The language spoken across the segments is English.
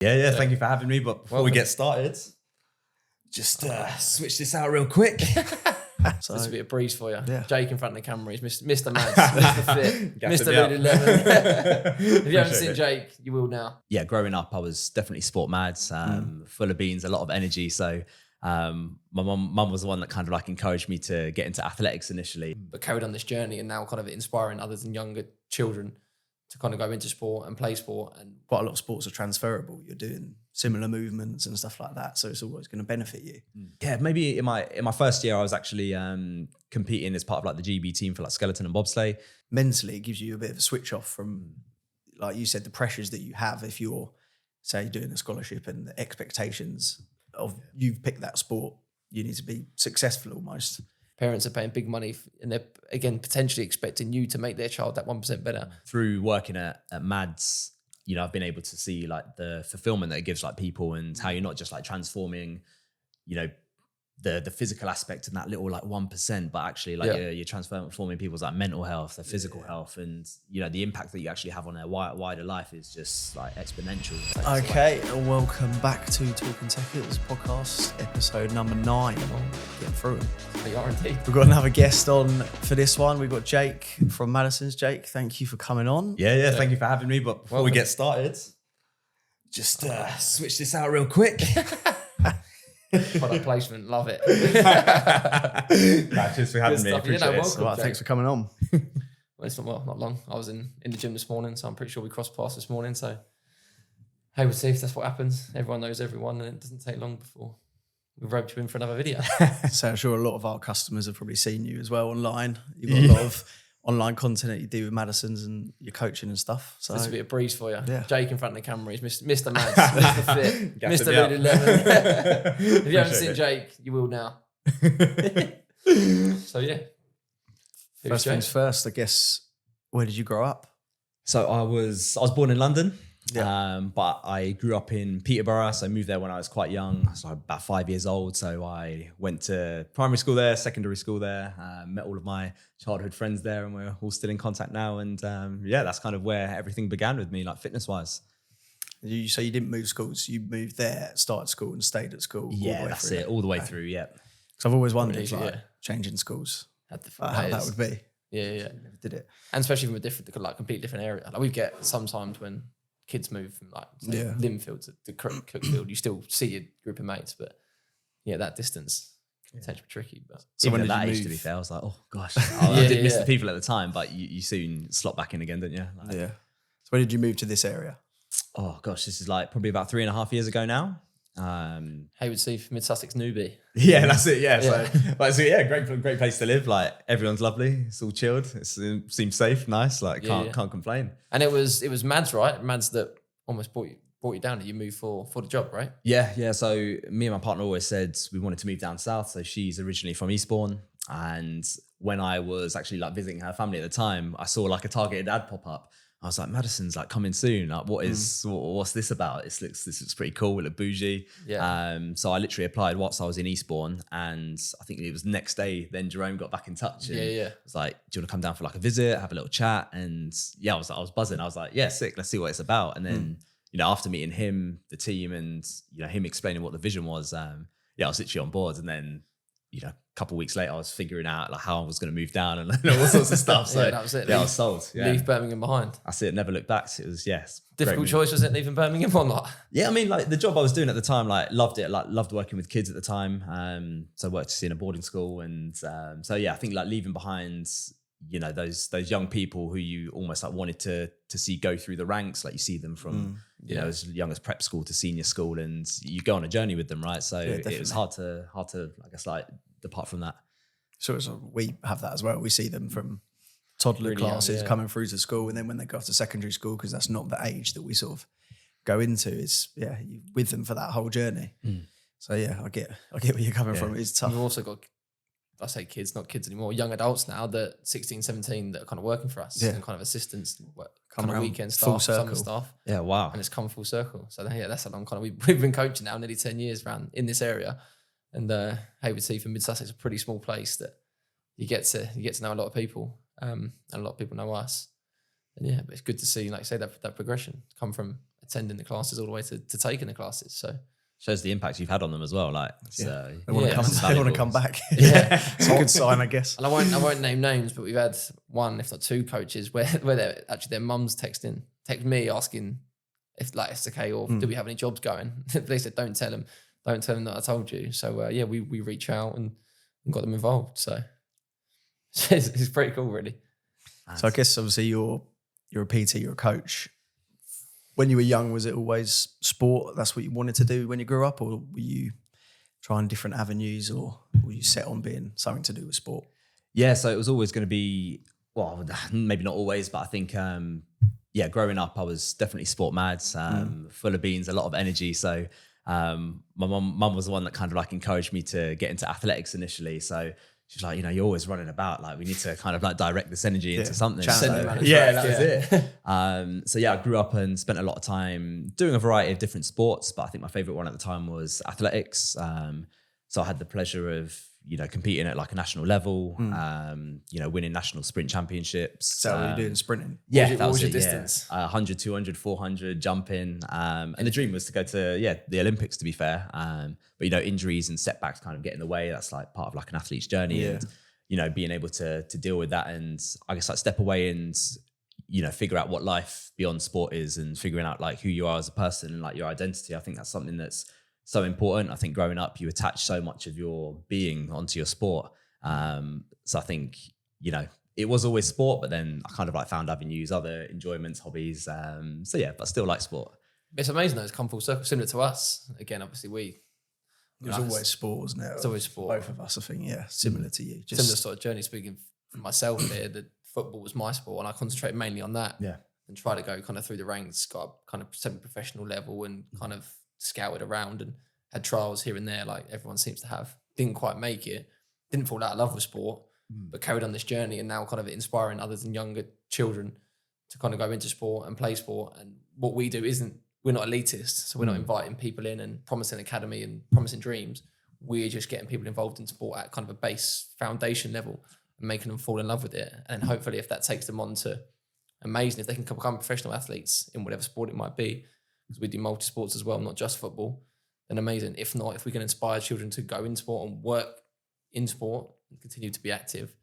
Yeah, thank you for having me. But before we get started, just switch this out real quick. So this will be a breeze for you. Yeah. Jake in front of the camera. He's Mr. Mads, Mr. Fit, Mr. Lululemon. If you haven't seen Jake, you will now. Yeah, growing up, I was definitely sport mad, full of beans, a lot of energy. So my mum was the one that kind of like encouraged me to get into athletics initially. But carried on this journey and now kind of inspiring others and younger children to kind of go into sport and play sport. And quite a lot of sports are transferable. You're doing similar movements and stuff like that, so it's always going to benefit you. Yeah, maybe in my first year, I was actually competing as part of like the GB team for like skeleton and bobsleigh. Mentally, it gives you a bit of a switch off from, like you said, the pressures that you have if you're, say, doing a scholarship and the expectations of you've picked that sport. You need to be successful almost. Parents are paying big money and they're, again, potentially expecting you to make their child that 1% better. Through working at Mads, you know, I've been able to see like the fulfillment that it gives like people and how you're not just like transforming, you know, the physical aspect and that little like 1%, but actually like you're transforming people's like mental health, their physical health, and you know the impact that you actually have on their wider life is just like exponential. Okay, welcome back to Talking Tekkers podcast, episode number 9. Getting through it. They are indeed. We've got another guest on for this one. We've got Jake from Maddisons. Jake, thank you for coming on. Yeah, thank you for having me. But before we get started, just switch this out real quick. Product placement, love it. Cheers for having me. Appreciate it. Welcome, Right, thanks for coming on. Well, it's not long. I was in the gym this morning, so I'm pretty sure we crossed paths this morning. So Haywards Heath, that's what happens. Everyone knows everyone, and it doesn't take long before we roped you in for another video. So I'm sure a lot of our customers have probably seen you as well online. You've got a lot of online content that you do with Maddisons and your coaching and stuff. So this will be a breeze for you. Yeah. Jake in front of the camera. He's Mr. Mads, Mr. Fit, Mr. Lululemon. If you haven't seen Jake, you will now. So yeah. First things first, I guess, where did you grow up? So I was born in London. Yeah. But I grew up in Peterborough, so I moved there when I was quite young, so about 5 years old. So I went to primary school there, secondary school there, met all of my childhood friends there, and we're all still in contact now. And yeah, that's kind of where everything began with me, like fitness-wise. So you didn't move schools, you moved there, started school and stayed at school? Yeah, that's it, all the way through, yeah. Because I've always wondered, changing schools, how that would be. Yeah. Never did it. And especially from a different, like completely different area. Like we get sometimes when kids move from like Linfield to Cookfield, you still see a group of mates, but yeah, that distance can potentially be tricky. But so when at that age, to be fair, I was like, oh gosh, I did miss the people at the time, but you soon slot back in again, don't you? Like, yeah. So when did you move to this area? Oh gosh, this is like probably about 3.5 years ago now. Haywards Heath, Mid Sussex newbie. Yeah, that's it. Yeah, so yeah, great place to live. Like everyone's lovely. It's all chilled. It seems safe, nice. Like can't complain. And it was Mads, right? Mads that almost brought you down. That you moved for the job, right? Yeah. So me and my partner always said we wanted to move down south. So she's originally from Eastbourne, and when I was actually like visiting her family at the time, I saw like a targeted ad pop up. I was like, Maddison's like coming soon. Like, what's this about? This looks pretty cool. It looked bougie. Yeah. So I literally applied whilst I was in Eastbourne, and I think it was the next day. Then Jerome got back in touch. And I was like, do you want to come down for like a visit, have a little chat? And yeah, I was buzzing. I was like, yeah, sick. Let's see what it's about. And then you know, after meeting him, the team, and you know him explaining what the vision was, I was literally on board. And then you know, a couple of weeks later, I was figuring out like how I was going to move down and all sorts of stuff. So that was it. Yeah, I was sold. Yeah. Leave Birmingham behind. That's it. Never looked back. It was difficult choice, was it? Leaving Birmingham or not? Yeah, I mean, like the job I was doing at the time, like loved it. Like loved working with kids at the time. So I worked in a boarding school, and so yeah, I think like leaving behind, you know, those young people who you almost like wanted to see go through the ranks. Like you see them from you know as young as prep school to senior school, and you go on a journey with them, right? So it was hard to I guess like depart from that. So we have that as well. We see them from toddler classes coming through to school, and then when they go off to secondary school, because that's not the age that we sort of go into, is you're with them for that whole journey. So yeah, I get where you're coming from. It's tough. We've also got, I say kids, not kids anymore, young adults now that 16, 17 that are kind of working for us and kind of assistants, kind of weekend staff, summer staff. Yeah, wow. And it's come full circle. So yeah, that's a long kind of, we've been coaching now nearly 10 years around in this area. And Haywards Heath and Mid Sussex is a pretty small place that you get to know a lot of people, and a lot of people know us. yeah, but it's good to see, like I say, that progression come from attending the classes all the way to taking the classes. So shows the impact you've had on them as well. Like, they want to come back. Yeah, it's a good sign, I guess. And I won't name names, but we've had one, if not two, coaches where they're actually their mums text me asking if like it's okay or do we have any jobs going. They said don't tell them that I told you. So we reach out and got them involved. So it's pretty cool, really. So I guess obviously you're a PT, you're a coach. When you were young, was it always sport? That's what you wanted to do when you grew up, or were you trying different avenues, or were you set on being something to do with sport? Yeah, so it was always going to be, well, maybe not always, but I think, growing up, I was definitely sport mad, full of beans, a lot of energy. So my mum was the one that kind of like encouraged me to get into athletics initially. So she's like, you're always running about. Like, we need to kind of like direct this energy into something. So, that was it. I grew up and spent a lot of time doing a variety of different sports, but I think my favorite one at the time was athletics. So I had the pleasure of, competing at like a national level, winning national sprint championships. So what are you doing, sprinting? Yeah, what was your distance? 100, 200, 400, jumping. And the dream was to go to, the Olympics, to be fair. But, injuries and setbacks kind of get in the way. That's like part of like an athlete's journey and, being able to deal with that. And I guess like step away and, figure out what life beyond sport is and figuring out like who you are as a person and like your identity. I think that's something that's so important. I think growing up, you attach so much of your being onto your sport. So I think, it was always sport, but then I kind of like found avenues, other enjoyments, hobbies. But still like sport. It's amazing though, it's come full circle, similar to us. Again, obviously it was always sport, wasn't it? It's always sport. Both of us, I think, similar to you. Similar sort of journey, speaking for myself here, that football was my sport and I concentrated mainly on that. Yeah. And tried to go kind of through the ranks, got up kind of semi-professional level and kind of scouted around and had trials here and there like everyone seems to have. Didn't quite make it. Didn't fall out of love with sport, but carried on this journey and now kind of inspiring others and younger children to kind of go into sport and play sport. And what we do we're not elitist, so we're not inviting people in and promising academy and promising dreams. We're just getting people involved in sport at kind of a base foundation level and making them fall in love with it. And hopefully if that takes them on to amazing, if they can become professional athletes in whatever sport it might be, because we do multi-sports as well, not just football, then amazing. If not, if we can inspire children to go in sport and work in sport and continue to be active,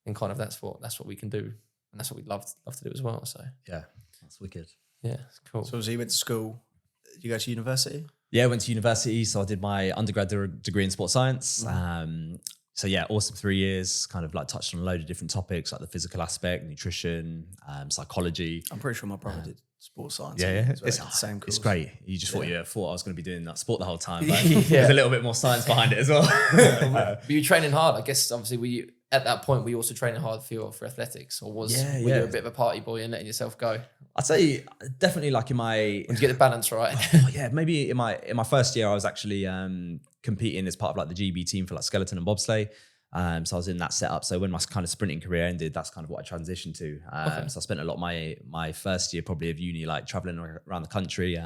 then kind of that's what we can do. And that's what we'd love to do as well. So yeah, that's wicked. Yeah, it's cool. So you went to school, did you go to university? Yeah, I went to university. So I did my undergrad degree in sports science. Awesome 3 years, kind of like touched on a load of different topics like the physical aspect, nutrition, psychology. I'm pretty sure my brother did sports science. Yeah. It's the same course. It's great. You just thought I was going to be doing that sport the whole time. But there's a little bit more science behind it as well. Were you training hard? I guess obviously at that point, were you also training hard for athletics, or were you a bit of a party boy and letting yourself go? I'd say definitely like in my... When you get the balance right. Maybe in my first year, I was actually competing as part of like the GB team for like skeleton and bobsleigh. So I was in that setup. So when my kind of sprinting career ended, that's kind of what I transitioned to. So I spent a lot of my first year probably of uni, like traveling around the country,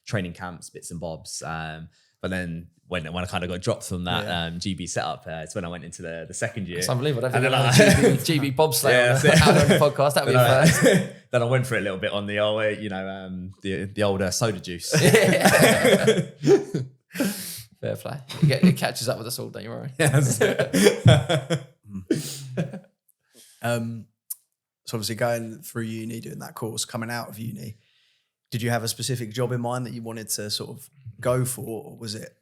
training camps, bits and bobs. But then when I kind of got dropped from that GB setup, it's when I went into the second year. It's unbelievable. I don't think GB bobsleigh on the podcast. That would be first. Then I went for it a little bit on the old, the older soda juice. Fair play. It catches up with us all, don't you worry. So obviously going through uni, doing that course, coming out of uni, did you have a specific job in mind that you wanted to sort of go for, or was it,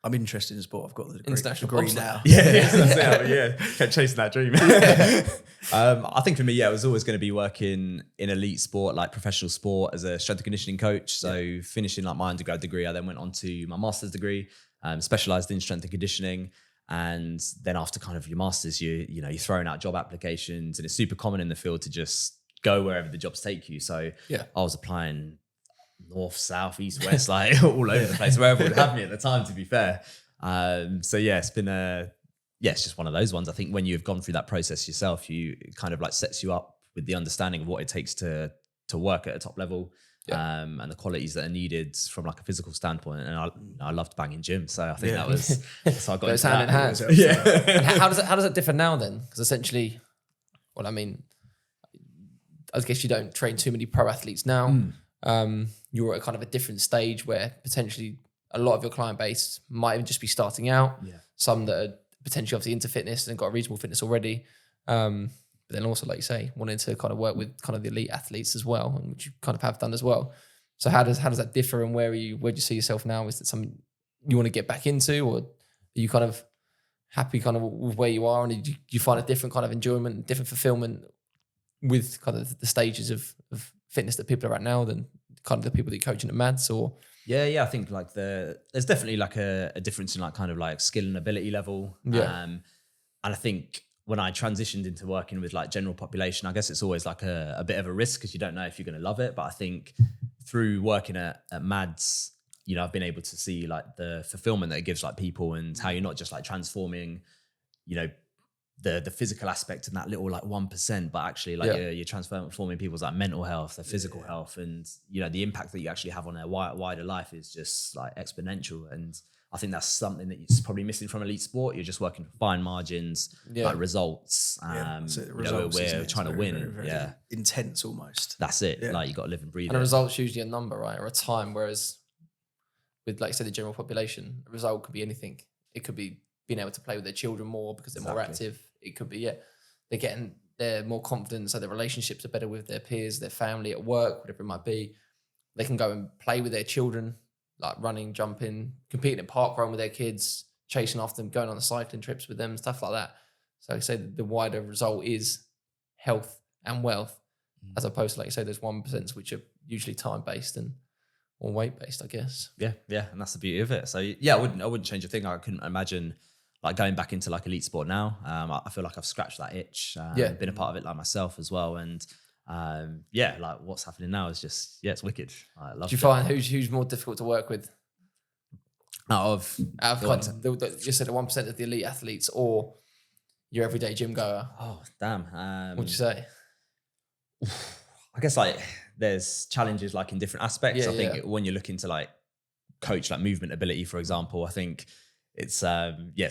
I'm interested in sport, I've got the degree now. Yeah, kept chasing that dream. I think for me, it was always going to be working in elite sport, like professional sport as a strength and conditioning coach. So finishing like my undergrad degree, I then went on to my master's degree, specialized in strength and conditioning. And then after kind of your master's, you're throwing out job applications, and it's super common in the field to just go wherever the jobs take you. So I was applying north, south, east, west, like all over the place, wherever would have me at the time, to be fair. It's been it's just one of those ones. I think when you've gone through that process yourself, it kind of like sets you up with the understanding of what it takes to work at a top level. And the qualities that are needed from like a physical standpoint. And I loved banging gym. So I think that was, so I got into hand in hand. And how does it differ now then? Because essentially, I guess you don't train too many pro athletes now. You're at kind of a different stage where potentially a lot of your client base might even just be starting out. Yeah. Some that are potentially obviously into fitness and got a reasonable fitness already. But then also, like you say, wanting to kind of work with kind of the elite athletes as well, which you kind of have done as well. So how does that differ, and where do you see yourself now? Is it something you want to get back into, or are you kind of happy kind of with where you are, and do you find a different kind of enjoyment, different fulfillment with kind of the stages of fitness that people are at now than kind of the people that you're coaching at Mads? Or I think like there's definitely like a difference in like kind of like skill and ability level. And I think when I transitioned into working with like general population, I guess it's always like a bit of a risk because you don't know if you're going to love it. But I think through working at Mads, you know, I've been able to see like the fulfillment that it gives like people, and how you're not just like transforming, you know, the physical aspect and that little like 1%, but actually like you're transforming people's like mental health, their physical health, and you know the impact that you actually have on their wider life is just like exponential. And I think that's something that you're probably missing from elite sport. You're just working for fine margins, like results. Results, we're trying to win. Very, very intense almost. That's it. Like you got to live and breathe. And a result's usually a number, right, or a time. Whereas with, like I said, the general population, a result could be anything. It could be being able to play with their children more because they're more active. It could be they're more confident, so their relationships are better with their peers, their family, at work, whatever it might be. They can go and play with their children, like running, jumping, competing in parkrun with their kids, chasing after them, going on the cycling trips with them, stuff like that. So I say the wider result is health and wealth, as opposed to, like you say, there's 1% which are usually time-based or weight-based, I guess. Yeah, and that's the beauty of it. So I wouldn't change a thing. I couldn't imagine like going back into like elite sport now. I feel like I've scratched that itch. Been a part of it like myself as well, and like what's happening now is just it's wicked. I love. Do you find who's more difficult to work with? Out of kind of you said the 1% of the elite athletes, or your everyday gym goer? Oh damn! What'd you say? I guess like there's challenges like in different aspects. I think when you're looking to like coach like movement ability, for example, I think it's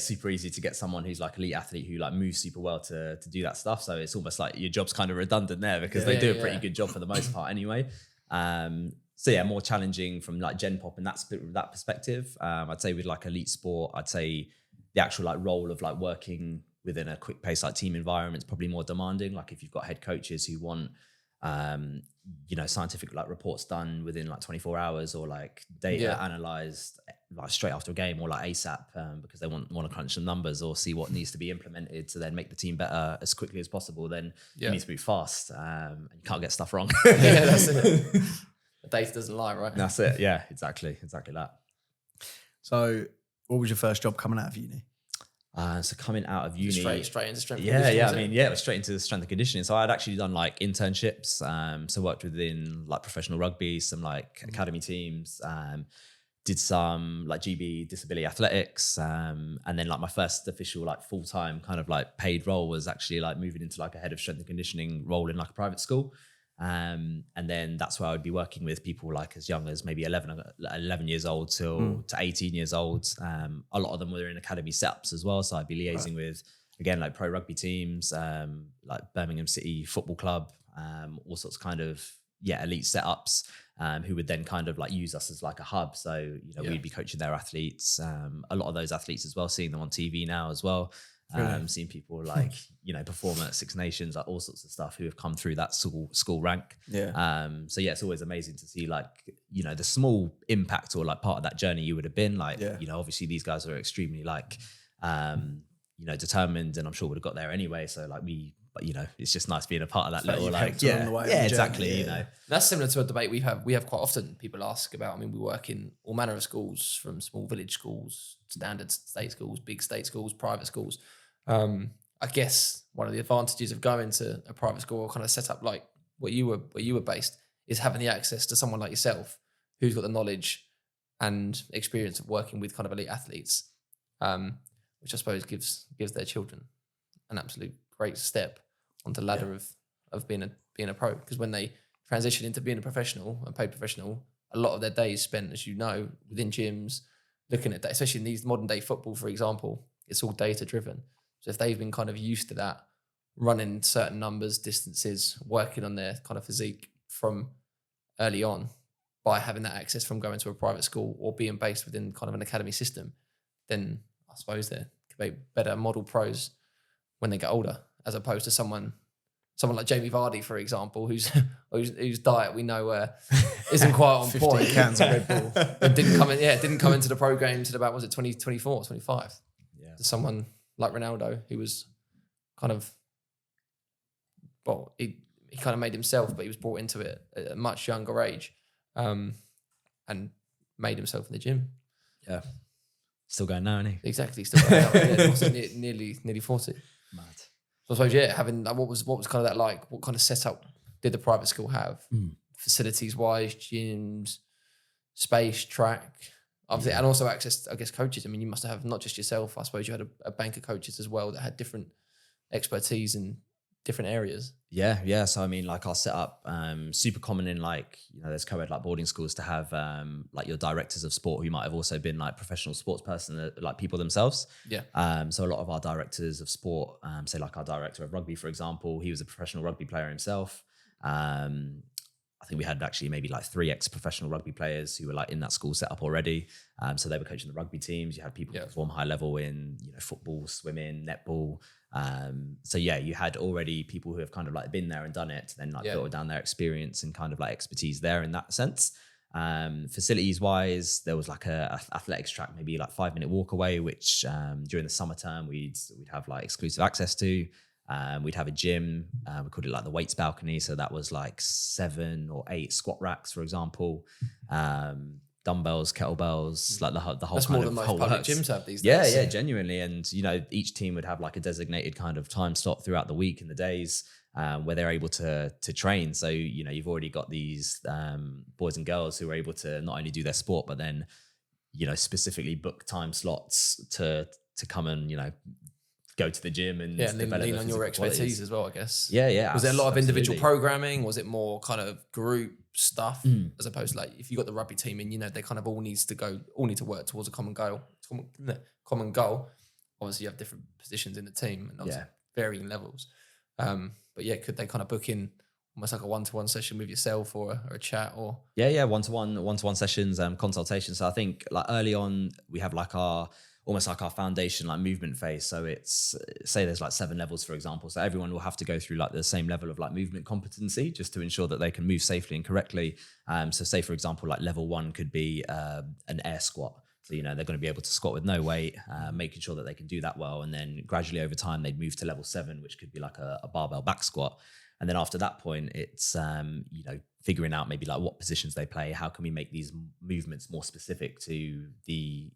super easy to get someone who's like elite athlete who like moves super well to do that stuff. So it's almost like your job's kind of redundant there because they do a pretty good job for the most part anyway. More challenging from like gen pop and that perspective. I'd say with like elite sport, I'd say the actual like role of like working within a quick pace like team environment is probably more demanding. Like if you've got head coaches who want scientific like reports done within like 24 hours or like data analyzed like straight after a game or like ASAP because they want to crunch some numbers or see what needs to be implemented to then make the team better as quickly as possible, then you need to move fast and you can't get stuff wrong. That's it. The data doesn't lie, right? That's it. Yeah, exactly that. So what was your first job coming out of uni? So coming out of uni, straight into strength and conditioning. it was straight into strength and conditioning. So I'd actually done like internships. So worked within like professional rugby, some like academy teams, did some like GB disability athletics. And then like my first official like full-time kind of like paid role was actually like moving into like a head of strength and conditioning role in like a private school. And then that's where I would be working with people like as young as maybe 11 years old to 18 years old. A lot of them were in academy setups as well. So I'd be liaising with, again, like pro rugby teams, like Birmingham City Football Club, all sorts of kind of, elite setups, who would then kind of like use us as like a hub. So, we'd be coaching their athletes, a lot of those athletes as well, seeing them on TV now as well. Seeing people like, perform at Six Nations, like all sorts of stuff who have come through that school rank. It's always amazing to see like, the small impact or like part of that journey you would have been like, obviously these guys are extremely like, determined, and I'm sure would have got there anyway. So like it's just nice being a part of that little like, exactly. That's similar to a debate we have quite often. People ask about, we work in all manner of schools, from small village schools, standard state schools, big state schools, private schools. I guess one of the advantages of going to a private school or kind of set up like where you were based is having the access to someone like yourself who's got the knowledge and experience of working with kind of elite athletes, which I suppose gives their children an absolute great step onto the ladder of being a pro. Because when they transition into being a professional, a paid professional, a lot of their days spent, as you know, within gyms, looking at that, especially in these modern day football, for example, it's all data driven. So if they've been kind of used to that running certain numbers, distances, working on their kind of physique from early on by having that access from going to a private school or being based within kind of an academy system, then I suppose they could be better model pros when they get older, as opposed to someone like Jamie Vardy, for example, whose diet we know isn't quite on 15 point. cans of Red Bull. And didn't come into the program until about, was it 2024, 25? Yeah. To someone like Ronaldo, who was kind of, well, he kind of made himself, but he was brought into it at a much younger age, and made himself in the gym. Yeah. Still going now, isn't he? Exactly. Still nearly 40. Mad. So I suppose, yeah, having what was kind of that like? What kind of setup did the private school have? Facilities wise, gyms, space, track, obviously, and also access, I guess, coaches. I mean, you must have not just yourself. I suppose you had a bank of coaches as well that had different expertise in different areas. Yeah. So I mean, like our setup, super common in like, there's co-ed like boarding schools to have like your directors of sport who might have also been like professional sports person, like people themselves. Yeah. So a lot of our directors of sport, say like our director of rugby, for example, he was a professional rugby player himself. I think we had actually maybe like 3 ex-professional rugby players who were like in that school setup already. So they were coaching the rugby teams. You had people who perform high level in, football, swimming, netball. So yeah, you had already people who have kind of like been there and done it, then like built down their experience and kind of like expertise there in that sense. Facilities wise, there was like a athletics track, maybe like 5-minute walk away, which during the summer term we'd have like exclusive access to. We'd have a gym, we called it like the weights balcony. So that was like 7 or 8 squat racks, for example. Dumbbells, kettlebells, like the whole That's kind more of than whole most public works. gyms have these days. Yeah, genuinely. And, each team would have like a designated kind of time slot throughout the week and the days where they're able to train. So, you've already got these boys and girls who are able to not only do their sport, but then, specifically book time slots to come and, go to the gym and lean on your expertise as well, I guess. Yeah. Was there a lot of individual programming? Was it more kind of group stuff as opposed to like if you got the rugby team in, they kind of all need to work towards a common goal. Obviously, you have different positions in the team and obviously varying levels. But yeah, could they kind of book in almost like a one-to-one session with yourself or a chat or? Yeah, one-to-one sessions, consultations. So I think like early on we have like almost like our foundation, like movement phase. So it's, say there's like 7 levels, for example. So everyone will have to go through like the same level of like movement competency just to ensure that they can move safely and correctly. So say, for example, like level 1 could be an air squat. So, they're going to be able to squat with no weight, making sure that they can do that well. And then gradually over time, they'd move to level 7, which could be like a barbell back squat. And then after that point, it's, figuring out maybe like what positions they play. How can we make these movements more specific to the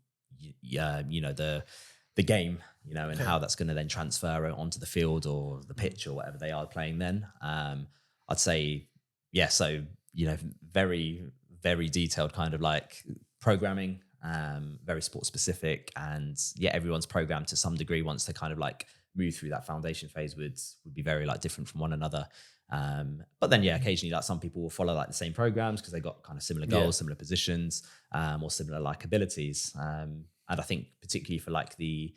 game, and how that's going to then transfer onto the field or the pitch or whatever they are playing then. I'd say, so, very, very detailed kind of like programming, very sport specific. And everyone's programmed to some degree once they kind of like move through that foundation phase would be very like different from one another. But then, occasionally like some people will follow like the same programs because they got kind of similar goals, similar positions, or similar like abilities. And I think particularly for like the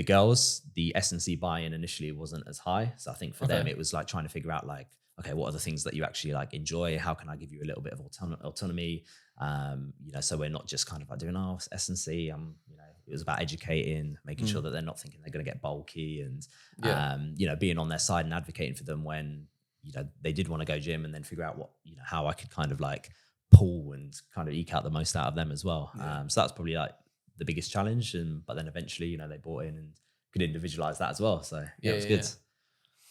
girls, the S&C buy-in initially wasn't as high. So I think for them, it was like trying to figure out like, okay, what are the things that you actually like enjoy? How can I give you a little bit of autonomy? So we're not just kind of like doing S&C. It was about educating, making sure that they're not thinking they're going to get bulky and, being on their side and advocating for them when, they did want to go gym and then figure out what, how I could kind of like pull and kind of eke out the most out of them as well. So that's probably like the biggest challenge. But then eventually, they bought in and could individualize that as well. So it was good.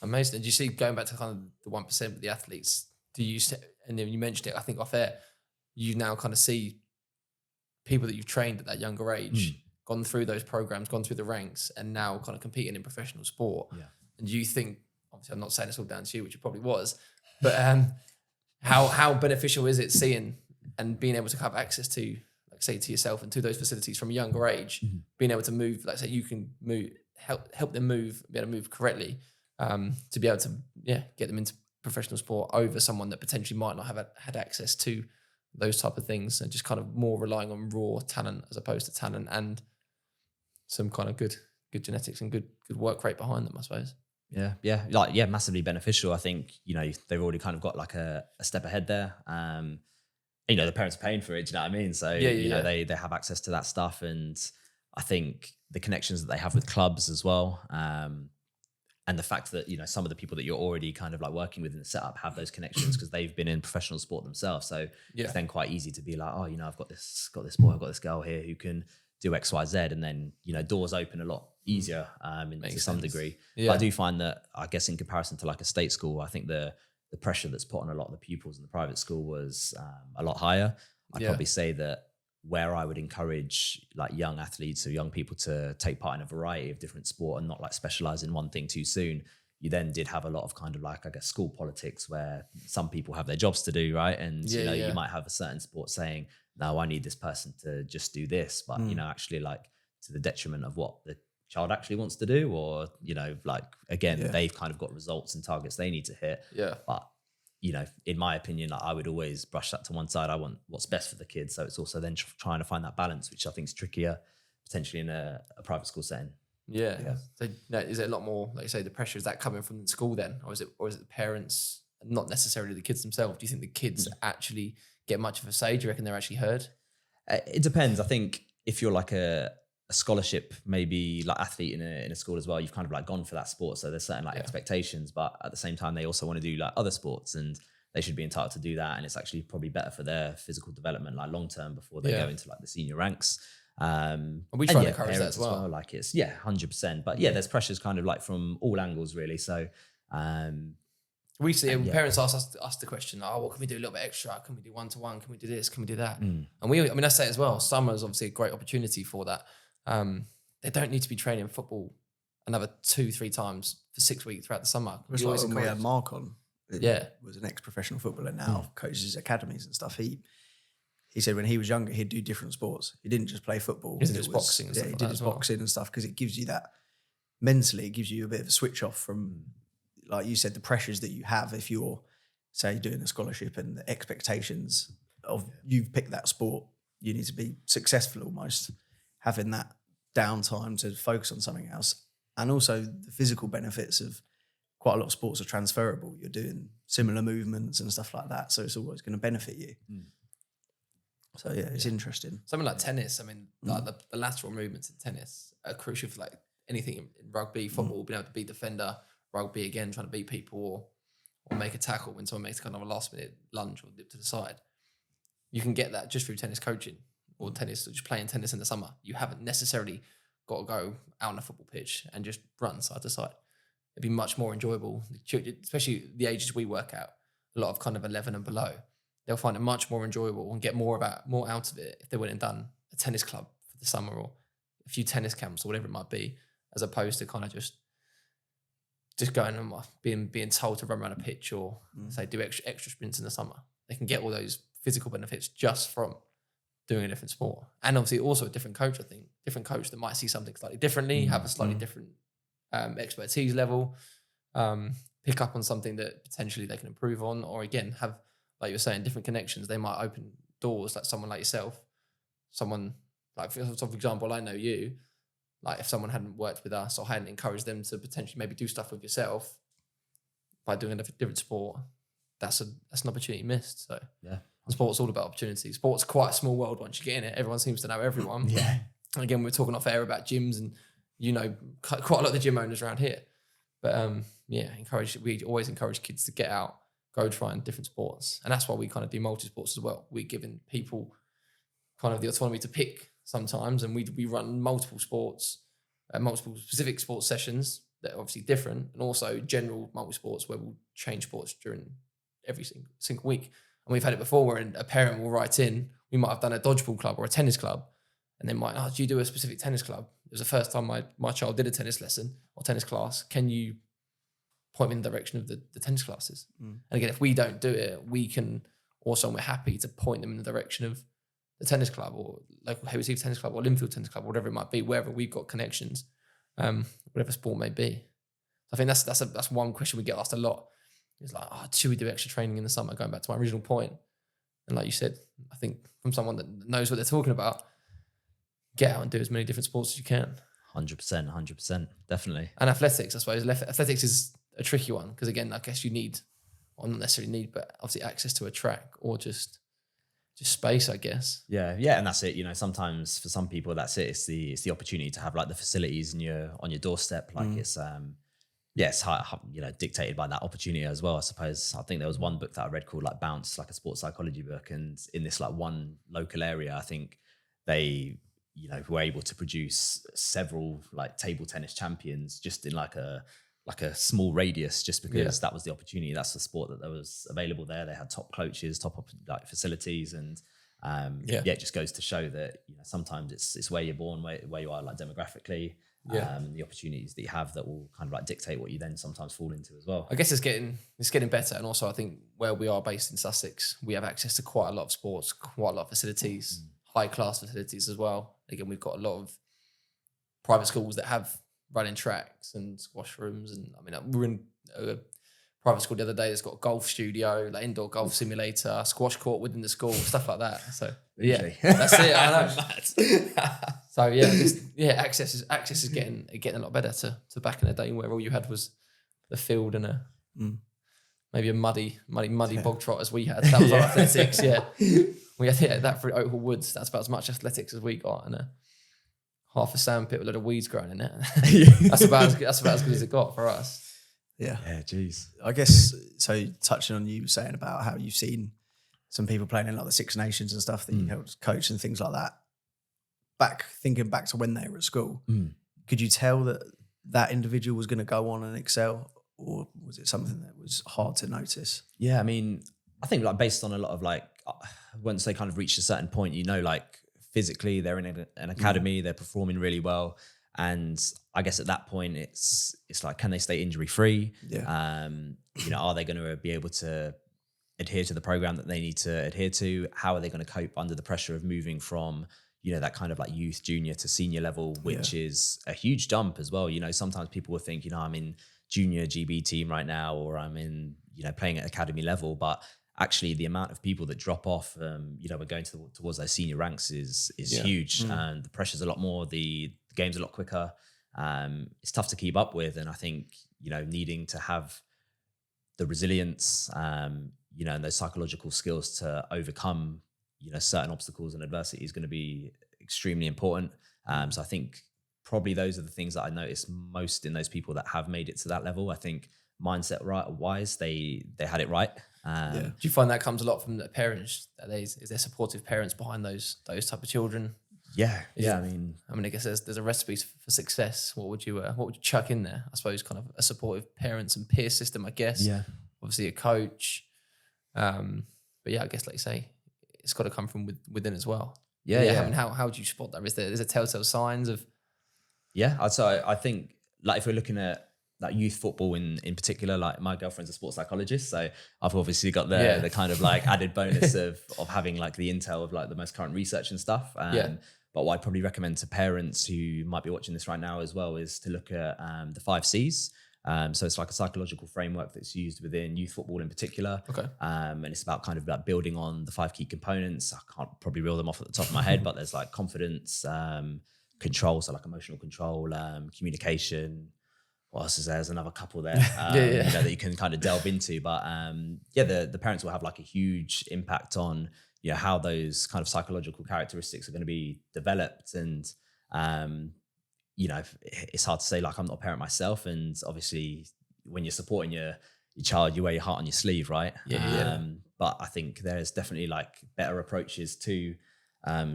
Amazing. And you see, going back to kind of the 1% of the athletes, and then you mentioned it, I think off air, you now kind of see people that you've trained at that younger age, gone through those programs, gone through the ranks, and now kind of competing in professional sport. Yeah. And you think, obviously I'm not saying it's all down to you, which it probably was, but how beneficial is it seeing and being able to have access to, like say to yourself and to those facilities from a younger age, being able to move, like say you can move, help them move, be able to move correctly, to be able to get them into professional sport over someone that potentially might not have had access to those type of things, and just kind of more relying on raw talent as opposed to talent and some kind of good genetics and good work rate behind them, I suppose. Yeah, massively beneficial. I think, they've already kind of got like a step ahead there. The parents are paying for it, do you know what I mean? So, they have access to that stuff. And I think the connections that they have with clubs as well. And the fact that, some of the people that you're already kind of like working with in the setup have those connections because they've been in professional sport themselves. So it's then quite easy to be like, oh, I've got this boy, I've got this girl here who can do X, Y, Z. And then, doors open a lot easier to some degree. Yeah. But I do find that, I guess, in comparison to like a state school, I think the pressure that's put on a lot of the pupils in the private school was a lot higher. I'd probably say that where I would encourage like young athletes or young people to take part in a variety of different sport and not like specialize in one thing too soon, you then did have a lot of kind of like, I guess, school politics where some people have their jobs to do, right? And you might have a certain sport saying, no, I need this person to just do this, but actually like to the detriment of what the child actually wants to do, or they've kind of got results and targets they need to hit. But in my opinion, I would always brush that to one side. I want what's best for the kids. So it's also then trying to find that balance, which I think is trickier potentially in a private school setting. So is it a lot more, like you say, the pressure, is that coming from the school then, or is it the parents, not necessarily the kids themselves? Do you think the kids actually get much of a say? Do you reckon they're actually heard? It depends. I think if you're like a scholarship, maybe like athlete in a school as well, you've kind of like gone for that sport. So there's certain like expectations, but at the same time, they also want to do like other sports and they should be entitled to do that. And it's actually probably better for their physical development, like long term, before they go into like the senior ranks. And we try to encourage that as well. Like it's 100%. But there's pressures kind of like from all angles really. So we see parents ask us the question, what can we do a little bit extra? Can we do 1-to-1? Can we do this? Can we do that? And I say as well, summer is obviously a great opportunity for that. They don't need to be training football another 2-3 times for 6 weeks throughout the summer. It's like when we had Mark on. Was an ex-professional footballer now, coaches academies and stuff. He said when he was younger, he'd do different sports. He didn't just play football. He did boxing and stuff. He did his boxing and stuff because it gives you that mentally. It gives you a bit of a switch off from, like you said, the pressures that you have if you're, say, doing a scholarship and the expectations of you've picked that sport. You need to be successful almost. Having that downtime to focus on something else. And also the physical benefits of quite a lot of sports are transferable. You're doing similar movements and stuff like that. So it's always going to benefit you. So it's interesting. Something like tennis, I mean, like the lateral movements in tennis are crucial for like anything in rugby, football, being able to be defender, rugby again, trying to beat people or make a tackle when someone makes kind of a last minute lunge or dip to the side. You can get that just through tennis coaching. Or tennis, or just playing tennis in the summer. You haven't necessarily got to go out on a football pitch and just run side to side. It'd be much more enjoyable, especially the ages we work out, a lot of kind of 11 and below. They'll find it much more enjoyable and get more out of it if they went and done a tennis club for the summer or a few tennis camps or whatever it might be, as opposed to kind of just going and being told to run around a pitch or say do extra sprints in the summer. They can get all those physical benefits just from doing a different sport. And obviously also a different coach, I think. Different coach that might see something slightly differently, have a slightly different expertise level, pick up on something that potentially they can improve on, or again, have, like you were saying, different connections. They might open doors, like someone like yourself, someone like, for example, I know you, like if someone hadn't worked with us or hadn't encouraged them to potentially maybe do stuff with yourself by doing a different sport, that's an opportunity missed. So sport's all about opportunity. Sport's quite a small world once you get in it. Everyone seems to know everyone. And again, we're talking off air about gyms and, quite a lot of the gym owners around here. But we always encourage kids to get out, go try different sports. And that's why we kind of do multi-sports as well. We're giving people kind of the autonomy to pick sometimes. And we run multiple sports, multiple specific sports sessions that are obviously different. And also general multi-sports where we'll change sports during every single week. And we've had it before where a parent will write in, we might have done a dodgeball club or a tennis club, and they might, do you do a specific tennis club? It was the first time my child did a tennis lesson or tennis class. Can you point me in the direction of the tennis classes? And again, if we don't do it, we can also, and we're happy to point them in the direction of the tennis club or local Haywards Heath tennis club or Linfield tennis club, or whatever it might be, wherever we've got connections, whatever sport may be. I think that's one question we get asked a lot. It's like, should we do extra training in the summer? Going back to my original point. And like you said, I think from someone that knows what they're talking about, get out and do as many different sports as you can. 100%, definitely. And athletics, I suppose. Athletics is a tricky one because, again, I guess you need, or not necessarily need, but obviously access to a track or just space, I guess. Yeah, and that's it. Sometimes for some people, that's it. It's the opportunity to have like the facilities on your doorstep. Like it's dictated by that opportunity as well, I suppose. I think there was one book that I read called like Bounce, like a sports psychology book, and in this like one local area, I think they were able to produce several like table tennis champions just in like a small radius, just because that was the opportunity. That's the sport that was available there. They had top coaches, top like facilities, and it just goes to show that sometimes it's where you're born, where you are like demographically, the opportunities that you have that will kind of like dictate what you then sometimes fall into as well. I guess it's getting better, and also I think where we are based in Sussex, we have access to quite a lot of sports, quite a lot of facilities, high class facilities as well. Again, we've got a lot of private schools that have running tracks and squash rooms, and I mean, we were in a private school the other day that's got a golf studio, like indoor golf simulator, squash court within the school, stuff like that. So that's it. I know. So access is getting a lot better to back in the day where all you had was the field and maybe a muddy bog trot as we had. That was our athletics. Yeah, we had that through Oakhall Woods. That's about as much athletics as we got, and half a sandpit with a lot of weeds growing in it. That's about as good as it got for us. Yeah. Yeah, geez. I guess, so touching on you saying about how you've seen some people playing in like the Six Nations and stuff that you helped coach and things like that. Thinking back to when they were at school, could you tell that individual was going to go on and excel, or was it something that was hard to notice? Yeah, I mean, I think like based on a lot of like, once they kind of reach a certain point, like physically they're in an academy, they're performing really well. And I guess at that point, it's like, can they stay injury free? Yeah. Are they going to be able to adhere to the program that they need to adhere to? How are they going to cope under the pressure of moving from, that kind of like youth, junior to senior level, which is a huge jump as well. Sometimes people will think, I'm in junior GB team right now, or I'm in, playing at academy level, but actually the amount of people that drop off, we're going towards those senior ranks is huge, and the pressure's a lot more. The game's a lot quicker. It's tough to keep up with, and I think needing to have the resilience, and those psychological skills to overcome certain obstacles and adversity is going to be extremely important. So I think probably those are the things that I notice most in those people that have made it to that level. I think mindset wise, they had it right. Do you find that comes a lot from the parents? Is there supportive parents behind those type of children? Yeah. I mean, I guess there's a recipe for success. What would you chuck in there? I suppose kind of a supportive parents and peer system, I guess. Yeah. Obviously a coach. But yeah, I guess like you say, it's got to come from within as well. Yeah. I mean, how do you spot that? Is there telltale signs of? Yeah, I think like if we're looking at like youth football in particular, like my girlfriend's a sports psychologist, so I've obviously got the kind of like added bonus of having like the intel of like the most current research and stuff. But what I'd probably recommend to parents who might be watching this right now as well is to look at the 5 C's. So it's like a psychological framework that's used within youth football in particular. Okay. And it's about kind of like building on the 5 key components. I can't probably reel them off at the top of my head, but there's like confidence, control, so like emotional control, communication. What else is there? There's another couple there that you can kind of delve into. But the parents will have like a huge impact on how those kind of psychological characteristics are going to be developed. And it's hard to say, like I'm not a parent myself, and obviously when you're supporting your child, you wear your heart on your sleeve, right? But I think there's definitely like better approaches to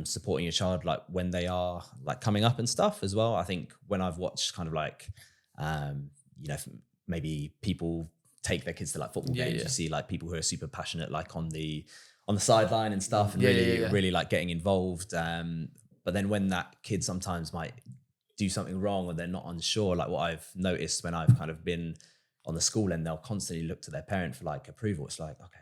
supporting your child, like when they are like coming up and stuff as well. I think when I've watched kind of like maybe people take their kids to like football games, you see like people who are super passionate, like on the sideline and stuff, and really like getting involved. But then when that kid sometimes might do something wrong or they're not unsure, like what I've noticed when I've kind of been on the school end, they'll constantly look to their parent for like approval. It's like, okay,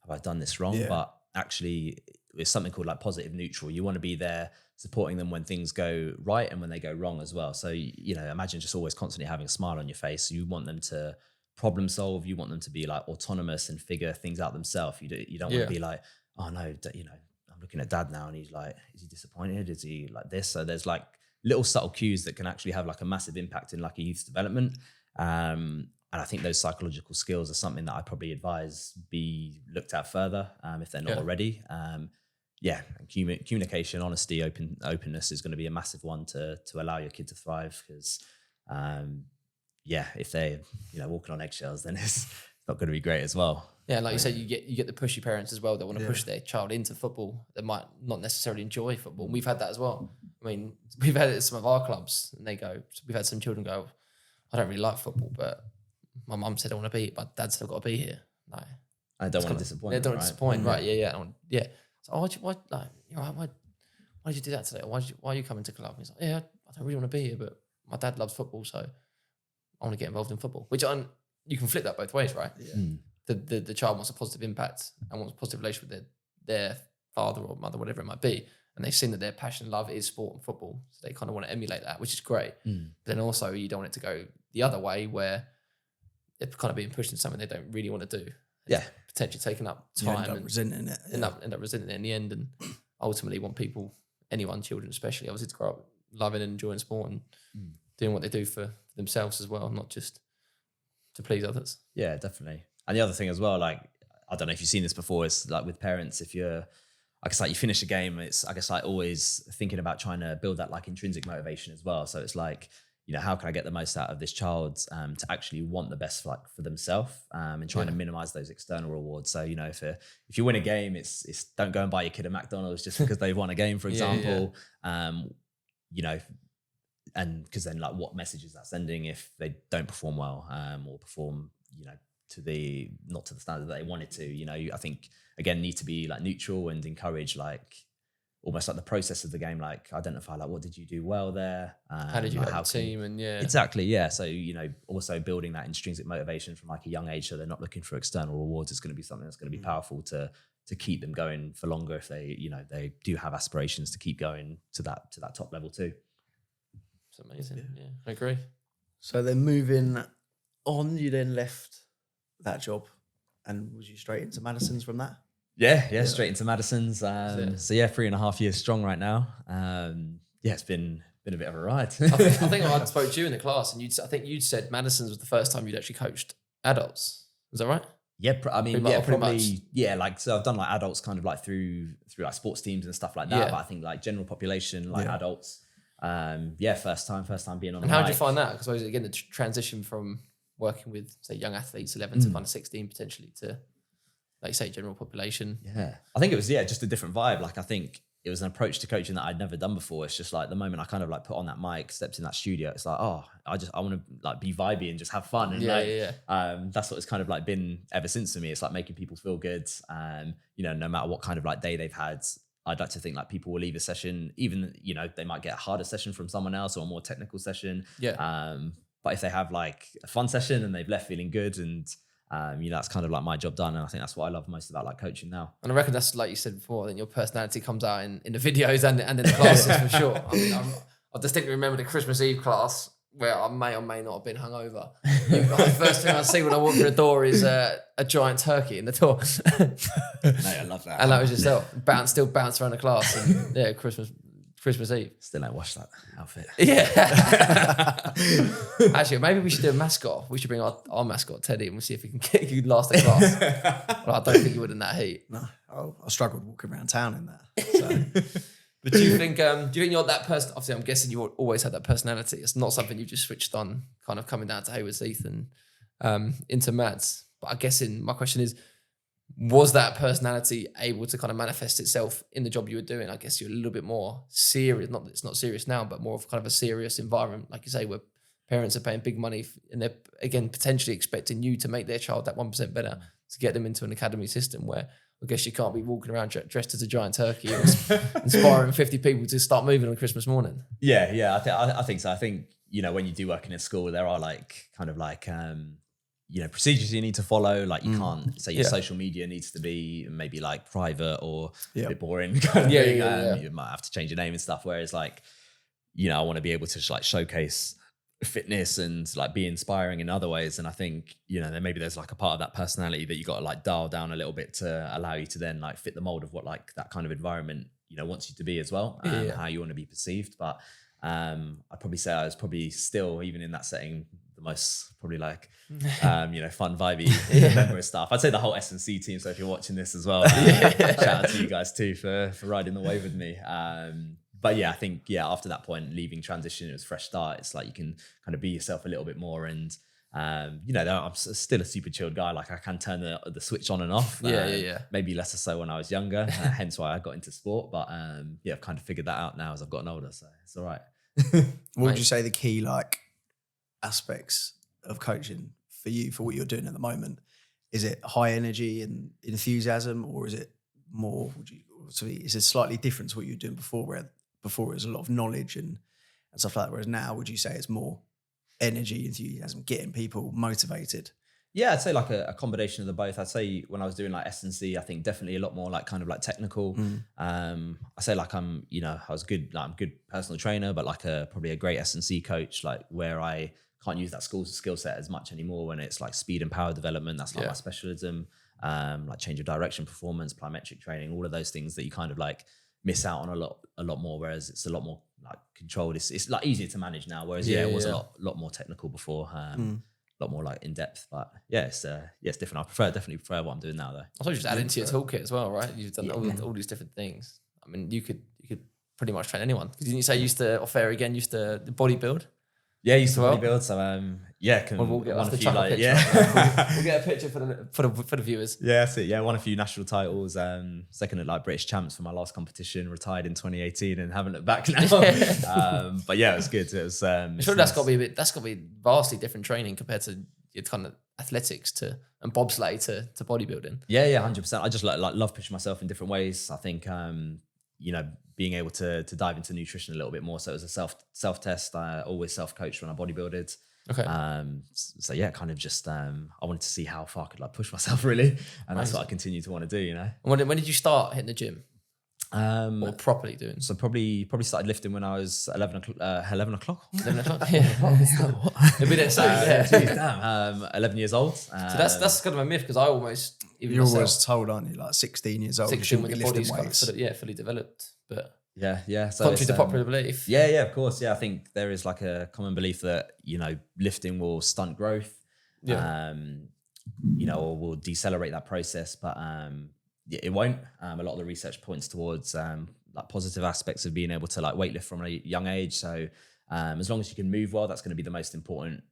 have I done this wrong? But actually it's something called like positive neutral. You want to be there supporting them when things go right and when they go wrong as well. So, imagine just always constantly having a smile on your face. You want them to problem solve. You want them to be like autonomous and figure things out themselves. You don't want to be like, oh no, I'm looking at dad now and he's like, is he disappointed? Is he like this? So there's like little subtle cues that can actually have like a massive impact in like a youth's development. And I think those psychological skills are something that I probably advise be looked at further if they're not already. And communication, honesty, openness is going to be a massive one to allow your kid to thrive, because if they're walking on eggshells, then it's not going to be great as well. Yeah, like you said, you get the pushy parents as well that want to push their child into football that might not necessarily enjoy football. And we've had that as well. I mean, we've had it at some of our clubs, and we've had some children go, I don't really like football, but my mum said I want to be, my dad said I've got to be here. Like, I don't want to disappoint. I don't want to disappoint, right? Yeah. So, why did you do that today? Why are you coming to club? And he's like, I don't really want to be here, but my dad loves football, so I want to get involved in football. Which you can flip that both ways, right? Yeah. The child wants a positive impact and wants a positive relation with their father or mother, whatever it might be, and they've seen that their passion and love is sport and football, so they kind of want to emulate that, which is great. But then also you don't want it to go the other way where they're kind of being pushed into something they don't really want to do. Yeah, potentially taking up time and resenting it. End up resenting it in the end, and ultimately want children especially, obviously, to grow up loving and enjoying sport and doing what they do for themselves as well, not just to please others. Yeah, definitely. And the other thing as well, like, I don't know if you've seen this before, is like with parents, if you're, I guess like you finish a game, it's, I guess like always thinking about trying to build that like intrinsic motivation as well. So it's like, how can I get the most out of this child to actually want the best for themselves and trying to minimize those external rewards. So, if you win a game, it's don't go and buy your kid a McDonald's just because they've won a game, for example. And because then like what message is that sending if they don't perform well or perform, not to the standard that they wanted to, I think again, need to be like neutral and encourage like almost like the process of the game, like identify like what did you do well there, how did you help the team, and exactly, so also building that intrinsic motivation from like a young age, so they're not looking for external rewards, is going to be something that's going to be powerful to keep them going for longer if they they do have aspirations to keep going to that top level too. It's amazing. Yeah, I agree. So then moving on, you then left that job and was you straight into Maddisons from that? Yeah, straight into Maddisons. So 3.5 years strong right now. It's been a bit of a ride. I think I spoke to you in the class, and I think you'd said Maddisons was the first time you'd actually coached adults. Is that right? Yeah, I mean, pretty probably. Much. Yeah, like so I've done like adults kind of like through like sports teams and stuff like that. Yeah. But I think like general population, like adults. First time being on. And how did you find that? Because again, the transition from working with say young athletes, 11 to kind of 16 potentially to, like you say, general population. Yeah, I think it was just a different vibe. Like I think it was an approach to coaching that I'd never done before. It's just like the moment I kind of like put on that mic, stepped in that studio, it's like, I want to like be vibey and just have fun. And that's what it's kind of like been ever since for me. It's like making people feel good. And, no matter what kind of like day they've had, I'd like to think like people will leave a session, even, they might get a harder session from someone else or a more technical session. Yeah. But if they have like a fun session and they've left feeling good and, that's kind of like my job done. And I think that's what I love most about like coaching now. And I reckon that's, like you said before, then your personality comes out in the videos and in the classes for sure. I mean, I distinctly remember the Christmas Eve class where I may or may not have been hungover. The first thing I see when I walk through the door is a giant turkey in the door. Mate, I love that. And that was yourself. Still bounce around the class. And Christmas Eve. Still don't wash that outfit. Yeah. Actually, maybe we should do a mascot. We should bring our mascot, Teddy, and we'll see if we can get you last the class. Well, I don't think you would in that heat. No, I struggled walking around town in that. So. But do you think you're that person? Obviously, I'm guessing you always had that personality. It's not something you just switched on, kind of coming down to Haywards Heath and into Mads. But I'm guessing my question is, was that personality able to kind of manifest itself in the job you were doing? I guess you're a little bit more serious. Not that it's not serious now, but more of kind of a serious environment, like you say, where parents are paying big money and they're again potentially expecting you to make their child that 1% better to get them into an academy system where I guess you can't be walking around dressed as a giant turkey or inspiring 50 people to start moving on Christmas morning. Yeah. I think so. I think, when you do work in a school, there are like kind of like, procedures you need to follow. Like you can't say your social media needs to be maybe like private or a bit boring kind of thing. You might have to change your name and stuff. Whereas like, I want to be able to just like showcase fitness and like be inspiring in other ways. And I think, then maybe there's like a part of that personality that you got to like dial down a little bit to allow you to then like fit the mold of what like that kind of environment, wants you to be as well, and how you want to be perceived. But I'd probably say I was probably still, even in that setting, the most probably like, fun, vibey member of staff. I'd say the whole S&C team. So if you're watching this as well, shout out to you guys too for riding the wave with me. But yeah, I think, after that point, leaving transition, it was a fresh start. It's like you can kind of be yourself a little bit more. And, I'm still a super chilled guy. Like I can turn the switch on and off. Maybe less so when I was younger, hence why I got into sport. But I've kind of figured that out now as I've gotten older. So it's all right. What would you say the key aspects of coaching for you, for what you're doing at the moment? Is it high energy and enthusiasm, or is it more, is it slightly different to what you were doing before, where before it was a lot of knowledge and stuff like that, whereas now would you say it's more energy, enthusiasm, getting people motivated? Yeah, I'd say like a combination of the both. I'd say when I was doing like S&C, I think definitely a lot more like kind of like technical. I say like I'm a good personal trainer, but like probably a great S&C coach, like where I can't use that skill set as much anymore when it's like speed and power development. That's like my specialism, like change of direction, performance, plyometric training, all of those things that you kind of like miss out on a lot more, whereas it's a lot more like controlled. It's like easier to manage now, whereas it was a lot more technical before, a lot more like in depth. But it's different. Definitely prefer what I'm doing now though. I suppose you just add into your toolkit as well, right? You've done all these different things. I mean, you could pretty much train anyone. Didn't you say you used to bodybuild? Yeah, I used to bodybuild, so we'll get won a few picture. like We'll get a picture for the viewers. Yeah, that's it. Won a few national titles. Second at like British champs for my last competition. Retired in 2018 and haven't looked back now. But it was good. It was. I'm sure that's got to be vastly different training compared to your kind of athletics and bobsleigh to bodybuilding. Yeah, 100%. I just love pushing myself in different ways. I think being able to dive into nutrition a little bit more. So it was a self test. I always self-coached when I bodybuilded. Okay. Kind of just I wanted to see how far I could like push myself really, and that's what I continue to want to do. When did you start hitting the gym? Or properly doing? So probably started lifting when I was 11 o'clock. 11 o'clock. Yeah. It'd be that soon. Damn. 11 years old. So that's kind of a myth because I almost. You're always told, aren't you? Like 16 years old. 16 when the body's kind of fully developed, but. Yeah. So contrary to popular belief. Yeah, of course. Yeah, I think there is like a common belief that, lifting will stunt growth. Yeah. Or will decelerate that process, but it won't. A lot of the research points towards like positive aspects of being able to like weightlift from a young age. So as long as you can move well, that's going to be the most important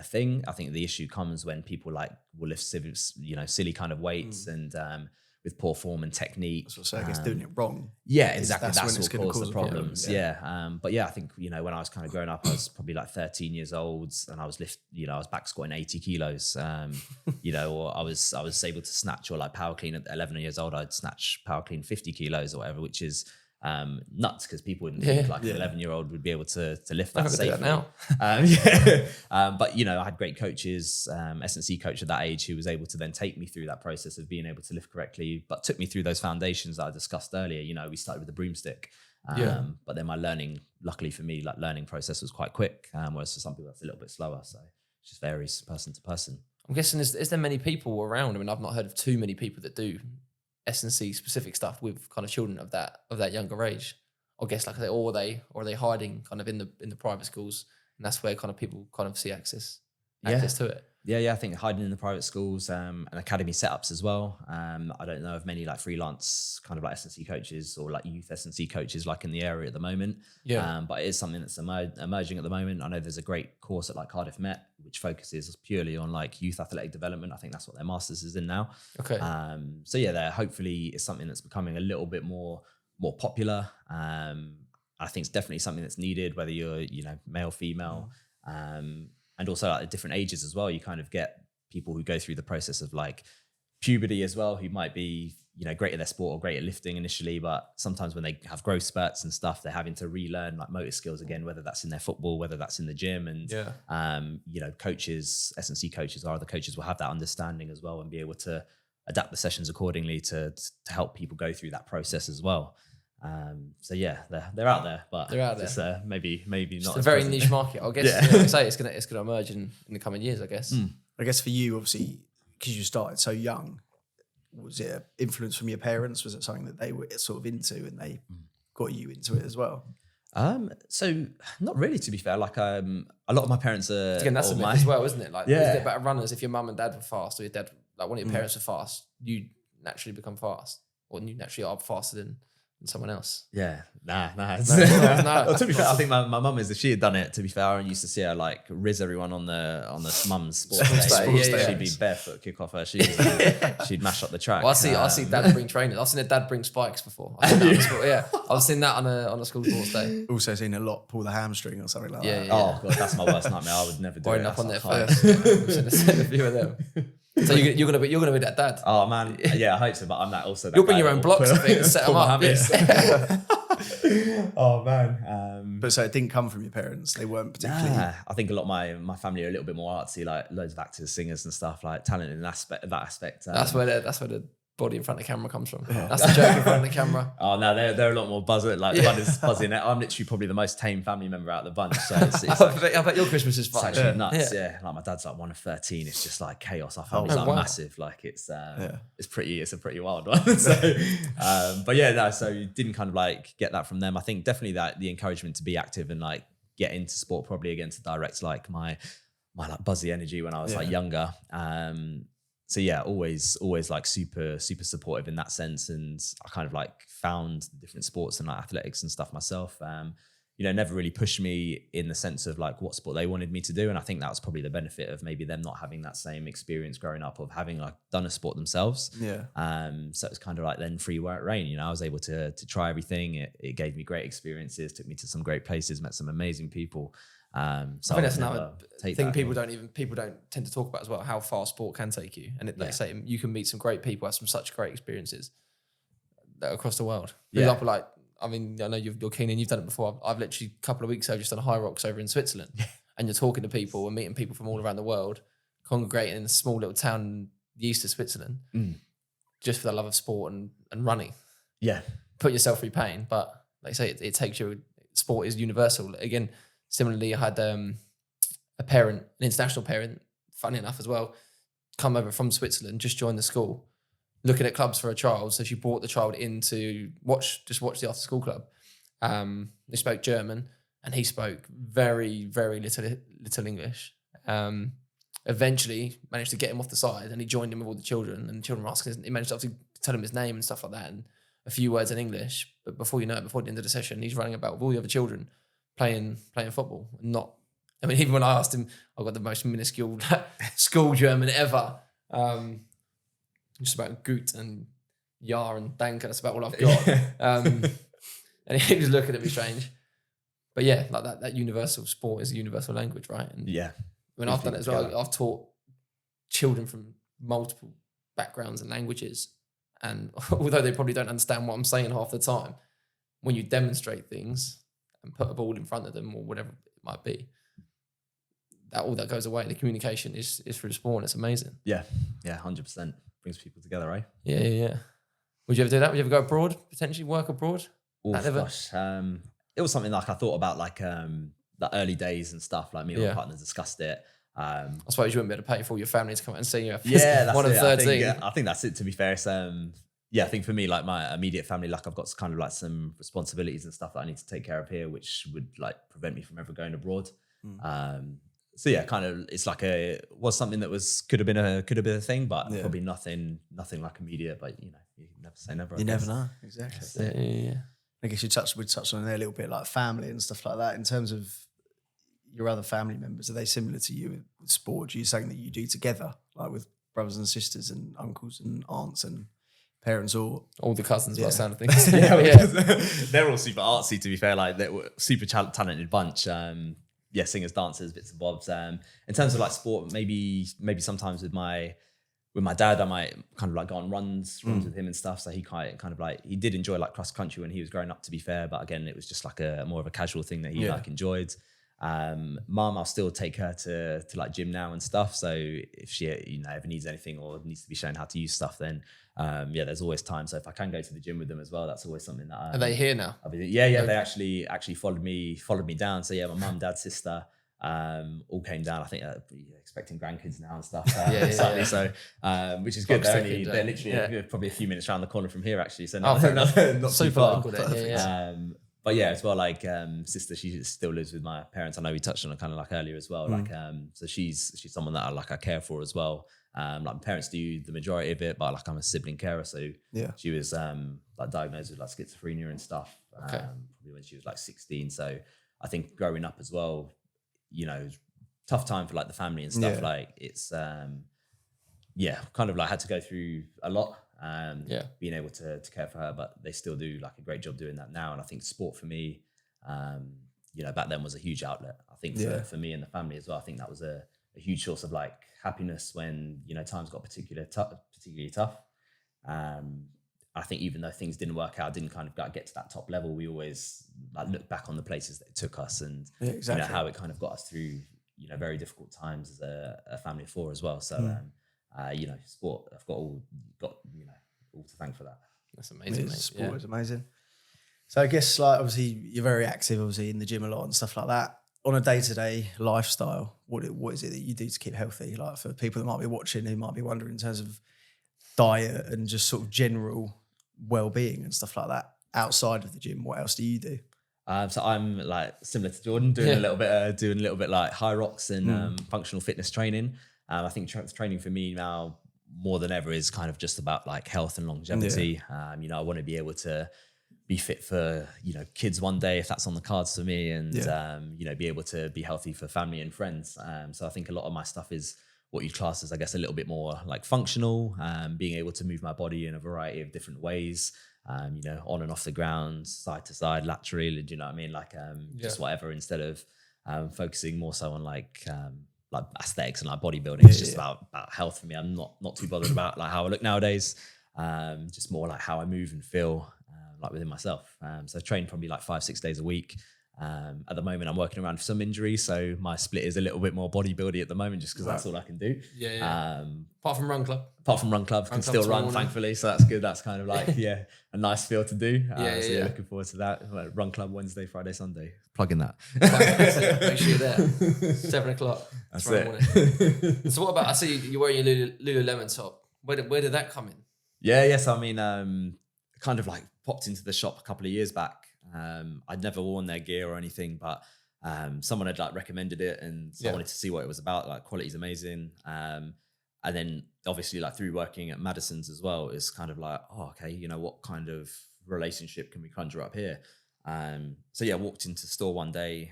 thing. I think the issue comes when people like will lift silly kind of weights and with poor form and technique. That's what I guess doing it wrong. Yeah, exactly. That's what caused the problems. But I think, when I was kind of growing up, I was probably like 13 years old and I was I was back squatting 80 kilos, or I was able to snatch or like power clean at 11 years old. I'd snatch power clean 50 kilos or whatever, which is nuts because people wouldn't think like an 11-year-old would be able to lift that safely. Now. But I had great coaches, S&C coach at that age who was able to then take me through that process of being able to lift correctly, but took me through those foundations that I discussed earlier. We started with the broomstick, but then my luckily for me, like learning process was quite quick, whereas for some people that's a little bit slower. So it just varies person to person. I'm guessing is there many people around? I mean, I've not heard of too many people that do S&C specific stuff with kind of children of that younger age. I guess like are they hiding kind of in the private schools, and that's where kind of people kind of see access to it. Yeah, I think hiding in the private schools and academy setups as well. I don't know of many like freelance kind of like S&C coaches or like youth S&C coaches like in the area at the moment. But it is something that's emerging at the moment. I know there's a great course at like Cardiff Met which focuses purely on like youth athletic development. I think that's what their masters is in now. Okay. There hopefully is something that's becoming a little bit more popular. I think it's definitely something that's needed, whether you're male, female. And also at different ages as well, you kind of get people who go through the process of like puberty as well, who might be, great at their sport or great at lifting initially, but sometimes when they have growth spurts and stuff, they're having to relearn like motor skills again, whether that's in their football, whether that's in the gym. And, coaches, S&C coaches or other coaches will have that understanding as well and be able to adapt the sessions accordingly to help people go through that process as well. They're out there, but they're out there. Just, maybe just not. A very niche market, I guess. It's gonna emerge in the coming years, I guess. I guess for you, obviously, because you started so young, was it an influence from your parents? Was it something that they were sort of into and they got you into it as well? So not really, to be fair. Like, a lot of my parents are. Again, that's a myth as well, isn't it? Like, Yeah. isn't it about runners? If your mum and dad were fast, or your dad, like one of your parents were fast, you naturally become fast, or you naturally are faster than someone else. Yeah, nah. No. Well, to be fair, I think my mum is. If she had done it, to be fair, I used to see her like riz everyone on the mum's sports day. Yeah. She'd be barefoot, kick off her shoes, she'd mash up the track. Well, I see dad bring trainers. I've seen a dad bring spikes before. I've seen that on a school sports day. Also seen a lot pull the hamstring or something like that. Yeah. Oh god, that's my worst nightmare. I would never do Wind it. up on their face. I've seen a few of them. So you're gonna be that dad. Oh man, yeah, I hope so. But I'm that also. That You'll bring your own blocks, I think, and set them up. Oh man. But so it didn't come from your parents. They weren't particularly. I think a lot of my family are a little bit more artsy, like loads of actors, singers, and stuff. Like talented in that aspect. That's where the body in front of the camera comes from. That's the joke in front of the camera. Oh no, they're a lot more buzzing. Like the fun is buzzing. I'm literally probably the most tame family member out of the bunch. So I bet your Christmas is fun. It's actually nuts. Yeah. Like my dad's like 1 of 13. It's just like chaos. Our family's like massive. Like it's a pretty wild one. So, but yeah, no. So you didn't kind of like get that from them. I think definitely that the encouragement to be active and like get into sport probably again to direct like my like buzzy energy when I was like younger. So yeah, always like super supportive in that sense. And I kind of like found different sports and like athletics and stuff myself. Never really pushed me in the sense of like what sport they wanted me to do. And I think that was probably the benefit of maybe them not having that same experience growing up of having like done a sport themselves. Yeah. So it was kind of like then free where it rained. I was able to try everything. It gave me great experiences, took me to some great places, met some amazing people. So I think that's another thing people don't tend to talk about as well, how far sport can take you. And like I say, you can meet some great people, have some such great experiences across the world. For example, like, I mean, I know you're keen and you've done it before. I've literally a couple of weeks ago just done a high rocks over in Switzerland. And you're talking to people and meeting people from all around the world, congregating in a small little town in the east of Switzerland, just for the love of sport and running. Yeah. Put yourself through pain. But like I say, it takes you, sport is universal. Again, similarly, I had an international parent, funny enough as well, come over from Switzerland, just joined the school, looking at clubs for a child. So she brought the child in to watch the after school club. They spoke German and he spoke very, very little English. Eventually managed to get him off the side and he joined in with all the children, and the children were asking, he managed to obviously tell him his name and stuff like that and a few words in English. But before you know it, before the end of the session, he's running about with all the other children playing football. Even when I asked him, I got the most minuscule school German ever. Just about Gut and Ja and Danke. That's about all I've got. And he was looking at me strange. But yeah, like that universal sport is a universal language, right? And when I've done it as well, I've taught children from multiple backgrounds and languages. And although they probably don't understand what I'm saying half the time, when you demonstrate things and put a ball in front of them or whatever it might be, all that goes away. The communication is through the sport, and it's amazing. Yeah, 100%. Brings people together, right? Yeah. Would you ever do that? Would you ever go abroad, potentially work abroad? Gosh. It was something like I thought about like the early days and stuff. Like me and my partner discussed it. I suppose you wouldn't be able to pay for all your family to come out and see you. That's one of 13. I think that's it, to be fair. It's, I think for me, like my immediate family, like I've got kind of like some responsibilities and stuff that I need to take care of here, which would like prevent me from ever going abroad. So yeah, kind of, it's like was something that could have been a thing, but probably nothing like immediate. But you never say never. You never know, exactly. Yeah. I guess we touched on it a little bit, like family and stuff like that. In terms of your other family members, are they similar to you with sport? Do you something that you do together, like with brothers and sisters and uncles and aunts and parents, or all the cousins? By the sound of things. They're all super artsy. To be fair, like they're a super talented bunch. Singers, dancers, bits and bobs. In terms of like sport, maybe sometimes with my dad, I might kind of like go on runs with him and stuff. So he kind of like, he did enjoy like cross country when he was growing up, to be fair. But again, it was just like a more of a casual thing that he like enjoyed. Mum, I'll still take her to like gym now and stuff. So if she ever needs anything or needs to be shown how to use stuff, then there's always time. So if I can go to the gym with them as well, that's always something that are they here now? They actually followed me down. So my mum, dad, sister all came down. I think expecting grandkids now and stuff. So which is good. They're literally probably a few minutes around the corner from here actually. So not super far. But yeah, as well, like sister, she still lives with my parents. I know we touched on it kind of like earlier as well. Like so she's someone that I care for as well. Like my parents do the majority of it, but like I'm a sibling carer, so she was like diagnosed with like schizophrenia and stuff. Probably when she was like 16. So I think growing up as well, you know, tough time for like the family and stuff. Like it's kind of like had to go through a lot. Being able to care for her, but they still do like a great job doing that now. And I think sport for me, you know, back then was a huge outlet. I think for me and the family as well, I think that was a huge source of like happiness when, you know, times got particularly tough. I think even though things didn't work out, didn't kind of get to that top level, we always like look back on the places that it took us and you know, how it kind of got us through, you know, very difficult times as a family of four as well. So you know, sport, I've got you know, all to thank for that. That's amazing, mate. Sport is amazing. So I guess like obviously you're very active, obviously in the gym a lot and stuff like that. On a day-to-day lifestyle, what is it that you do to keep healthy? Like for people that might be watching, who might be wondering in terms of diet and just sort of general well-being and stuff like that outside of the gym, what else do you do? So I'm like similar to Jordan, doing a little bit like high rocks and functional fitness training. I think training for me now more than ever is kind of just about like health and longevity. You know, I want to be able to be fit for, you know, kids one day if that's on the cards for me, and you know, be able to be healthy for family and friends. So I think a lot of my stuff is what you class as, I guess, a little bit more like functional, being able to move my body in a variety of different ways. You know, on and off the ground, side to side, laterally, do you know what I mean? Like just whatever, instead of focusing more so on like aesthetics and like bodybuilding. It's just about health for me. I'm not too bothered about like how I look nowadays. Just more like how I move and feel like within myself. So I train probably like 5-6 days a week. At the moment, I'm working around for some injuries, so my split is a little bit more bodybuilding at the moment, just because that's all I can do. Apart from run club, can still run, thankfully. So that's good. That's kind of like a nice feel to do. So looking forward to that. Run club Wednesday, Friday, Sunday. Plugging that. Make sure you're there. 7 o'clock. That's it. So what about? I see you're wearing your Lululemon top. Where did that come in? Yes. I mean, kind of like popped into the shop a couple of years back. I'd never worn their gear or anything, but someone had like recommended it, and I wanted to see what it was about. Like, quality's amazing. And then obviously like through working at Maddisons as well, it's kind of like, oh, okay, you know, what kind of relationship can we conjure up here? So walked into the store one day,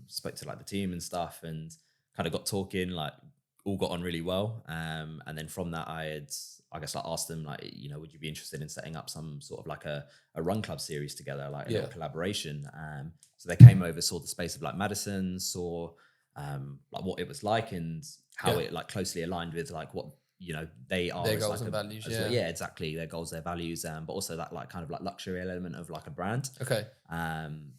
spoke to like the team and stuff, and kind of got talking, like all got on really well. And then from that, I guess like asked them, like, you know, would you be interested in setting up some sort of like a run club series together, like a little collaboration? So they came over, saw the space of like Maddisons, saw like what it was like and how it like closely aligned with like what, you know, they are, their goals and values. Exactly, their goals, their values, but also that like kind of like luxury element of like a brand. And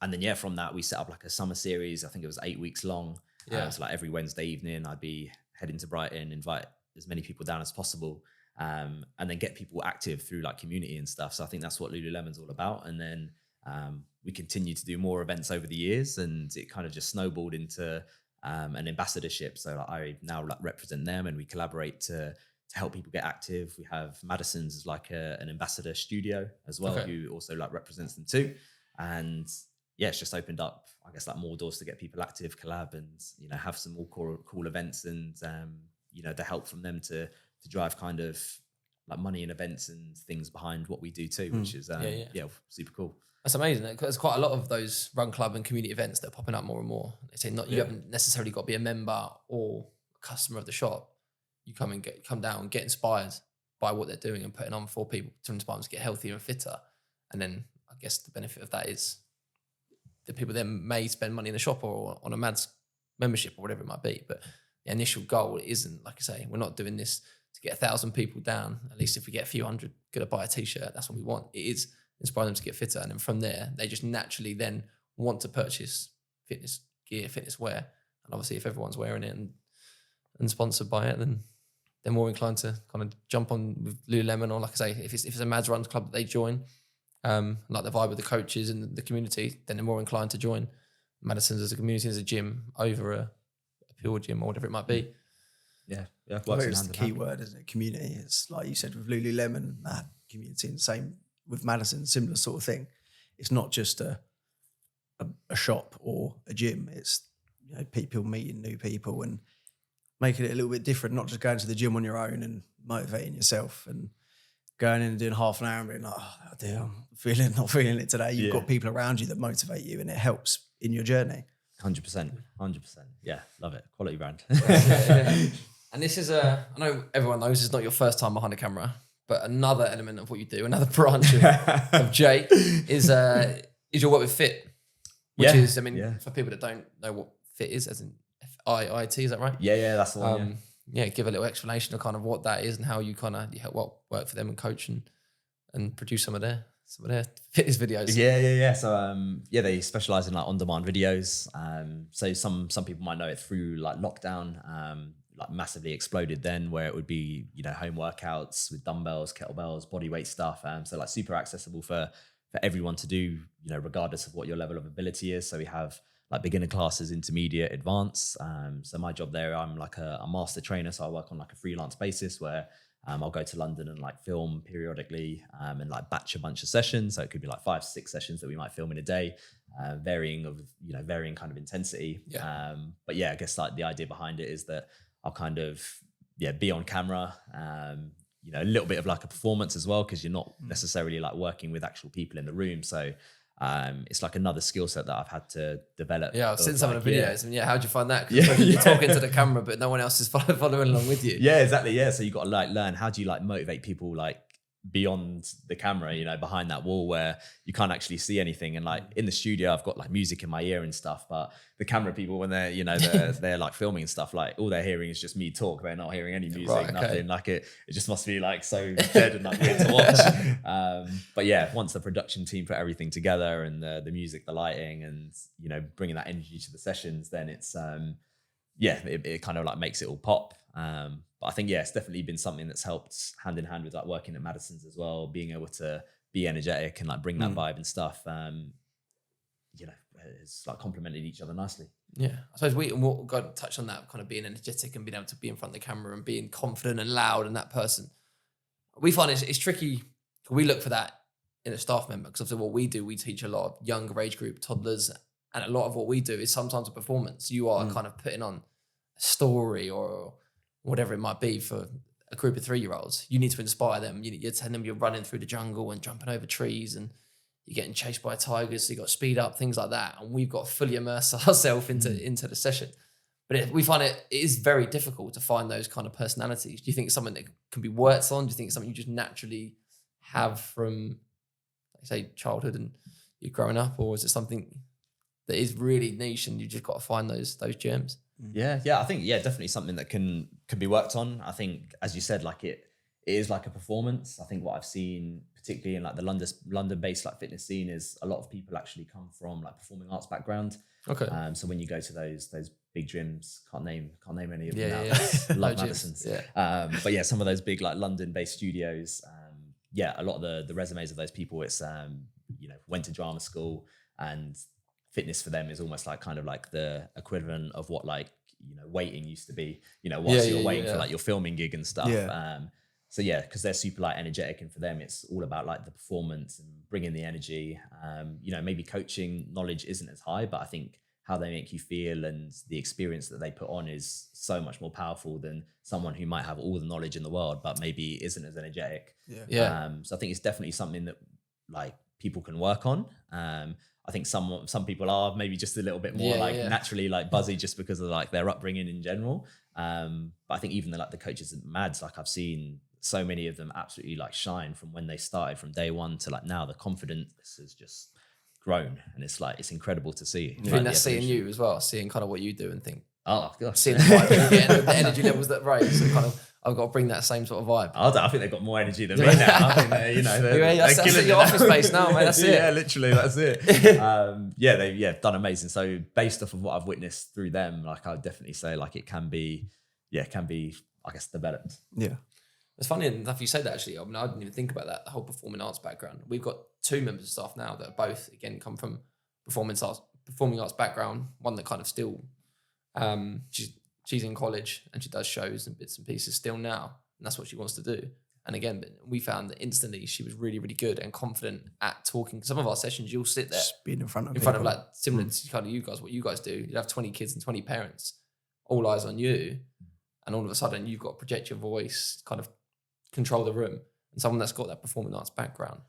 then from that we set up like a summer series. I think it was 8 weeks long. So like every Wednesday evening I'd be heading to Brighton, invite as many people down as possible, and then get people active through like community and stuff. So I think that's what Lululemon's all about. And then we continue to do more events over the years, and it kind of just snowballed into an ambassadorship. So like, I now like represent them, and we collaborate to help people get active. We have Maddisons as like an ambassador studio as well, who also like represents them too. And it's just opened up, I guess, like more doors to get people active, collab, and, you know, have some more cool events, and you know, the help from them to drive kind of like money and events and things behind what we do too, which is super cool. That's amazing. There's quite a lot of those run club and community events that are popping up more and more. They say you haven't necessarily got to be a member or a customer of the shop. You come down and get inspired by what they're doing and putting on for people to inspire them to get healthier and fitter. And then I guess the benefit of that is the people then may spend money in the shop or on a Mads membership or whatever it might be. But the initial goal isn't, like I say, we're not doing this to get 1,000 people down. At least if we get a few hundred going to buy a t-shirt, that's what we want. It is inspire them to get fitter. And then from there, they just naturally then want to purchase fitness gear, fitness wear. And obviously if everyone's wearing it and sponsored by it, then they're more inclined to kind of jump on with Lululemon, or like I say, if it's a Mads Runs club that they join, like the vibe with the coaches and the community, then they're more inclined to join Maddisons as a community, as a gym, over a pure gym or whatever it might be. Yeah. It's the key word, isn't it? Community. It's like you said with Lululemon, that community, and the same with Maddison, similar sort of thing. it's not just a shop or a gym. It's, you know, people meeting new people and making it a little bit different, not just going to the gym on your own and motivating yourself and going in and doing half an hour and being like, oh dear, I'm not feeling it today. You've got people around you that motivate you and it helps in your journey. 100%. Yeah, love it. Quality brand. And this is I know everyone knows it's not your first time behind the camera, but another element of what you do, another branch of Jake is your work with Fit, which is, I mean, for people that don't know what Fit is, as in F-I-I-T, is that right? Yeah, that's the one. Give a little explanation of kind of what that is and how you kind of help work for them and coach and produce some of their fitness videos. Yeah. So they specialize in like on-demand videos. So some people might know it through like lockdown, like massively exploded then, where it would be, you know, home workouts with dumbbells, kettlebells, body weight stuff. So like super accessible for everyone to do, you know, regardless of what your level of ability is. So we have like beginner classes, intermediate, advanced. So my job there, I'm like a master trainer. So I work on like a freelance basis where I'll go to London and like film periodically and like batch a bunch of sessions. So it could be like 5 to 6 sessions that we might film in a day, varying kind of intensity. But yeah, I guess like the idea behind it is that I'll kind of, be on camera, you know, a little bit of like a performance as well, because you're not necessarily like working with actual people in the room. So it's like another skill set that I've had to develop. Yeah, I've seen some of the videos. And how'd you find that? Because you're talking to the camera, but no one else is following along with you. Yeah, exactly. Yeah, so you got to like learn, how do you like motivate people like beyond the camera, you know, behind that wall where you can't actually see anything. And like in the studio, I've got like music in my ear and stuff, but the camera people, when they're, you know, they're like filming and stuff, like all they're hearing is just me talk. They're not hearing any music, nothing. Like it just must be like so dead and like weird to watch. But yeah, once the production team put everything together and the music, the lighting, and, you know, bringing that energy to the sessions, then it's it kind of like makes it all pop. But I think, it's definitely been something that's helped hand in hand with like working at Maddisons as well, being able to be energetic and like bring that vibe and stuff. You know, it's like complemented each other nicely. Yeah, I suppose we'll go touch on that, kind of being energetic and being able to be in front of the camera and being confident and loud and that person. We find it's tricky. We look for that in a staff member, because obviously what we do, we teach a lot of younger age group, toddlers, and a lot of what we do is sometimes a performance. You are kind of putting on a story or whatever it might be for a group of 3-year-olds. You need to inspire them. You're telling them you're running through the jungle and jumping over trees and you're getting chased by tigers, so you've got to speed up, things like that. And we've got to fully immerse ourselves into the session. But we find it is very difficult to find those kind of personalities. Do you think it's something that can be worked on? Do you think it's something you just naturally have from, like say, childhood and you're growing up? Or is it something that is really niche and you just got to find those gems? Yeah, I think definitely something that can be worked on. I think, as you said, like it is like a performance. I think what I've seen, particularly in like the London-based like fitness scene, is a lot of people actually come from like performing arts background. Okay. So when you go to those big gyms, can't name any of them now. Love Maddisons. But yeah, some of those big like London-based studios. A lot of the resumes of those people, it's went to drama school, and fitness for them is almost like kind of like the equivalent of what like, you know, waiting used to be, you know, whilst you're waiting for like your filming gig and stuff. So because they're super like energetic, and for them it's all about like the performance and bringing the energy. Maybe coaching knowledge isn't as high, but I think how they make you feel and the experience that they put on is so much more powerful than someone who might have all the knowledge in the world but maybe isn't as energetic. So I think it's definitely something that like people can work on. I think some people are maybe just a little bit more naturally like buzzy just because of like their upbringing in general. But I think even the coaches at Mads, like I've seen so many of them absolutely like shine from when they started from day one to like now. The confidence has just grown, and it's like, it's incredible to see. I think that's seeing you as well, seeing kind of what you do and think, oh god, seeing the vibe you're getting, the energy levels that raise. So kind of, I've got to bring that same sort of vibe. I think they've got more energy than me now. I think that's killing your office space now, mate. That's it. Yeah, literally, that's it. They've done amazing. So based off of what I've witnessed through them, like I would definitely say like it can be, I guess, developed. Yeah. It's funny enough you say that, actually. I mean, I didn't even think about that, the whole performing arts background. We've got 2 members of staff now that are both, again, come from performing arts background. One that kind of still, she's in college and she does shows and bits and pieces still now. And that's what she wants to do. And again, we found that instantly she was really, really good and confident at talking. Some of our sessions, you'll sit there Just being in front of like similar to kind of you guys, what you guys do. You'd have 20 kids and 20 parents, all eyes on you. And all of a sudden you've got to project your voice, kind of control the room. And someone that's got that performing arts background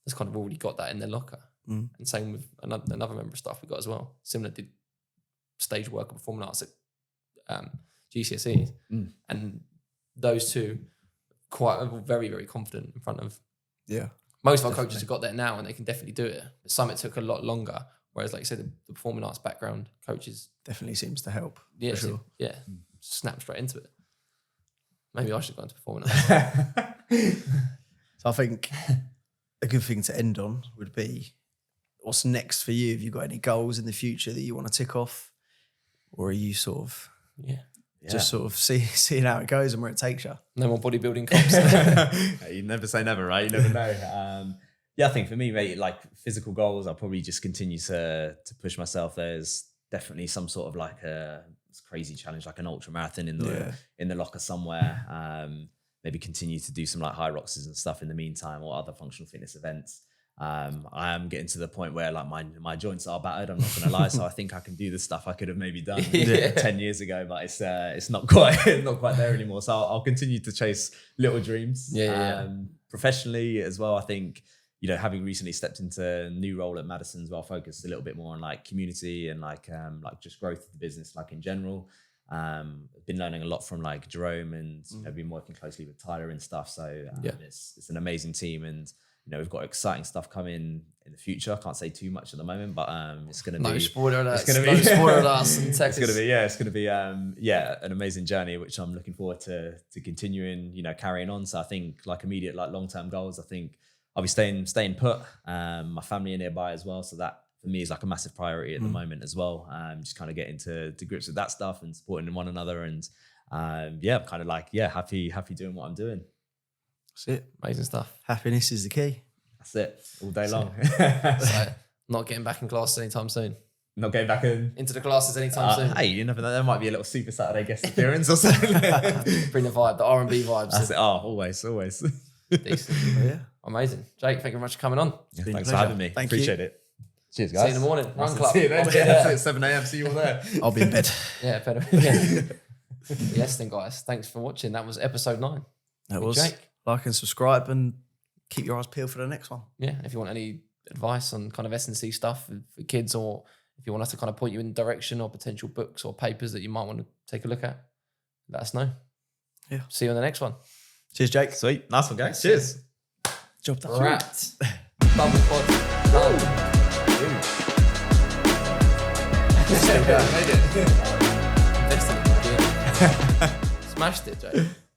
has kind of already got that in their locker. And same with another member of staff we got as well. Similar, did stage work and performing arts at GCSEs. And those two very, very confident in front of. Yeah. Most of our coaches have got there now and they can definitely do it. Some it took a lot longer. Whereas, like you said, the performing arts background coaches definitely seems to help. Yeah, for sure. Yeah, snap straight into it. Maybe I should go into performing arts. So I think a good thing to end on would be, what's next for you? Have you got any goals in the future that you want to tick off? Or are you sort of just sort of seeing how it goes and where it takes you? No more bodybuilding comps. You never say never, right? You never know. I think for me, mate, like physical goals, I'll probably just continue to push myself. There's definitely some sort of like a crazy challenge, like an ultra marathon in the locker somewhere. Maybe continue to do some like high rocks and stuff in the meantime, or other functional fitness events. I am getting to the point where like my joints are battered, I'm not gonna lie. So I think I can do the stuff I could have maybe done 10 years ago, but it's not quite there anymore. So I'll continue to chase little dreams. Professionally as well, I think, having recently stepped into a new role at Maddisons, where I'll focus a little bit more on like community and like just growth of the business, like in general. I've been learning a lot from like Jerome, and I've been working closely with Tyler and stuff. So it's an amazing team, and we've got exciting stuff coming in the future. I can't say too much at the moment, but it's going to be. No spoiler alert. It's going to be. Spoiler alert. It's going to be. An amazing journey, which I'm looking forward to continuing. Carrying on. So I think like immediate, like long-term goals. I think I'll be staying put. My family are nearby as well, so that for me is like a massive priority at the moment as well. Just kind of getting to grips with that stuff and supporting one another, and I'm kind of like happy doing what I'm doing. That's it. Amazing stuff. Happiness is the key. That's it. All day long. So not getting back in classes anytime soon. Not getting back into the classes anytime soon. Hey, you never know. There might be a little Super Saturday guest appearance or something. Bring the vibe, the R&B vibes. That's it. Oh, always. Decent. Yeah. Amazing. Jake, thank you very much for coming on. Yeah, thanks for having me. Appreciate it. Cheers, guys. See you in the morning. Run club. See you then. That's it. 7 a.m. See you all there. I'll be in bed. Better. Yes, then, guys. Thanks for watching. That was episode 9. That was. Jake. Like and subscribe, and keep your eyes peeled for the next one. Yeah. If you want any advice on kind of S&C stuff for kids, or if you want us to kind of point you in the direction, or potential books or papers that you might want to take a look at, let us know. Yeah. See you on the next one. Cheers, Jake. Sweet. Nice one, guys. Cheers. Job done. Wrapped. Bubble pod. Done. Made it. Smashed it, Jake.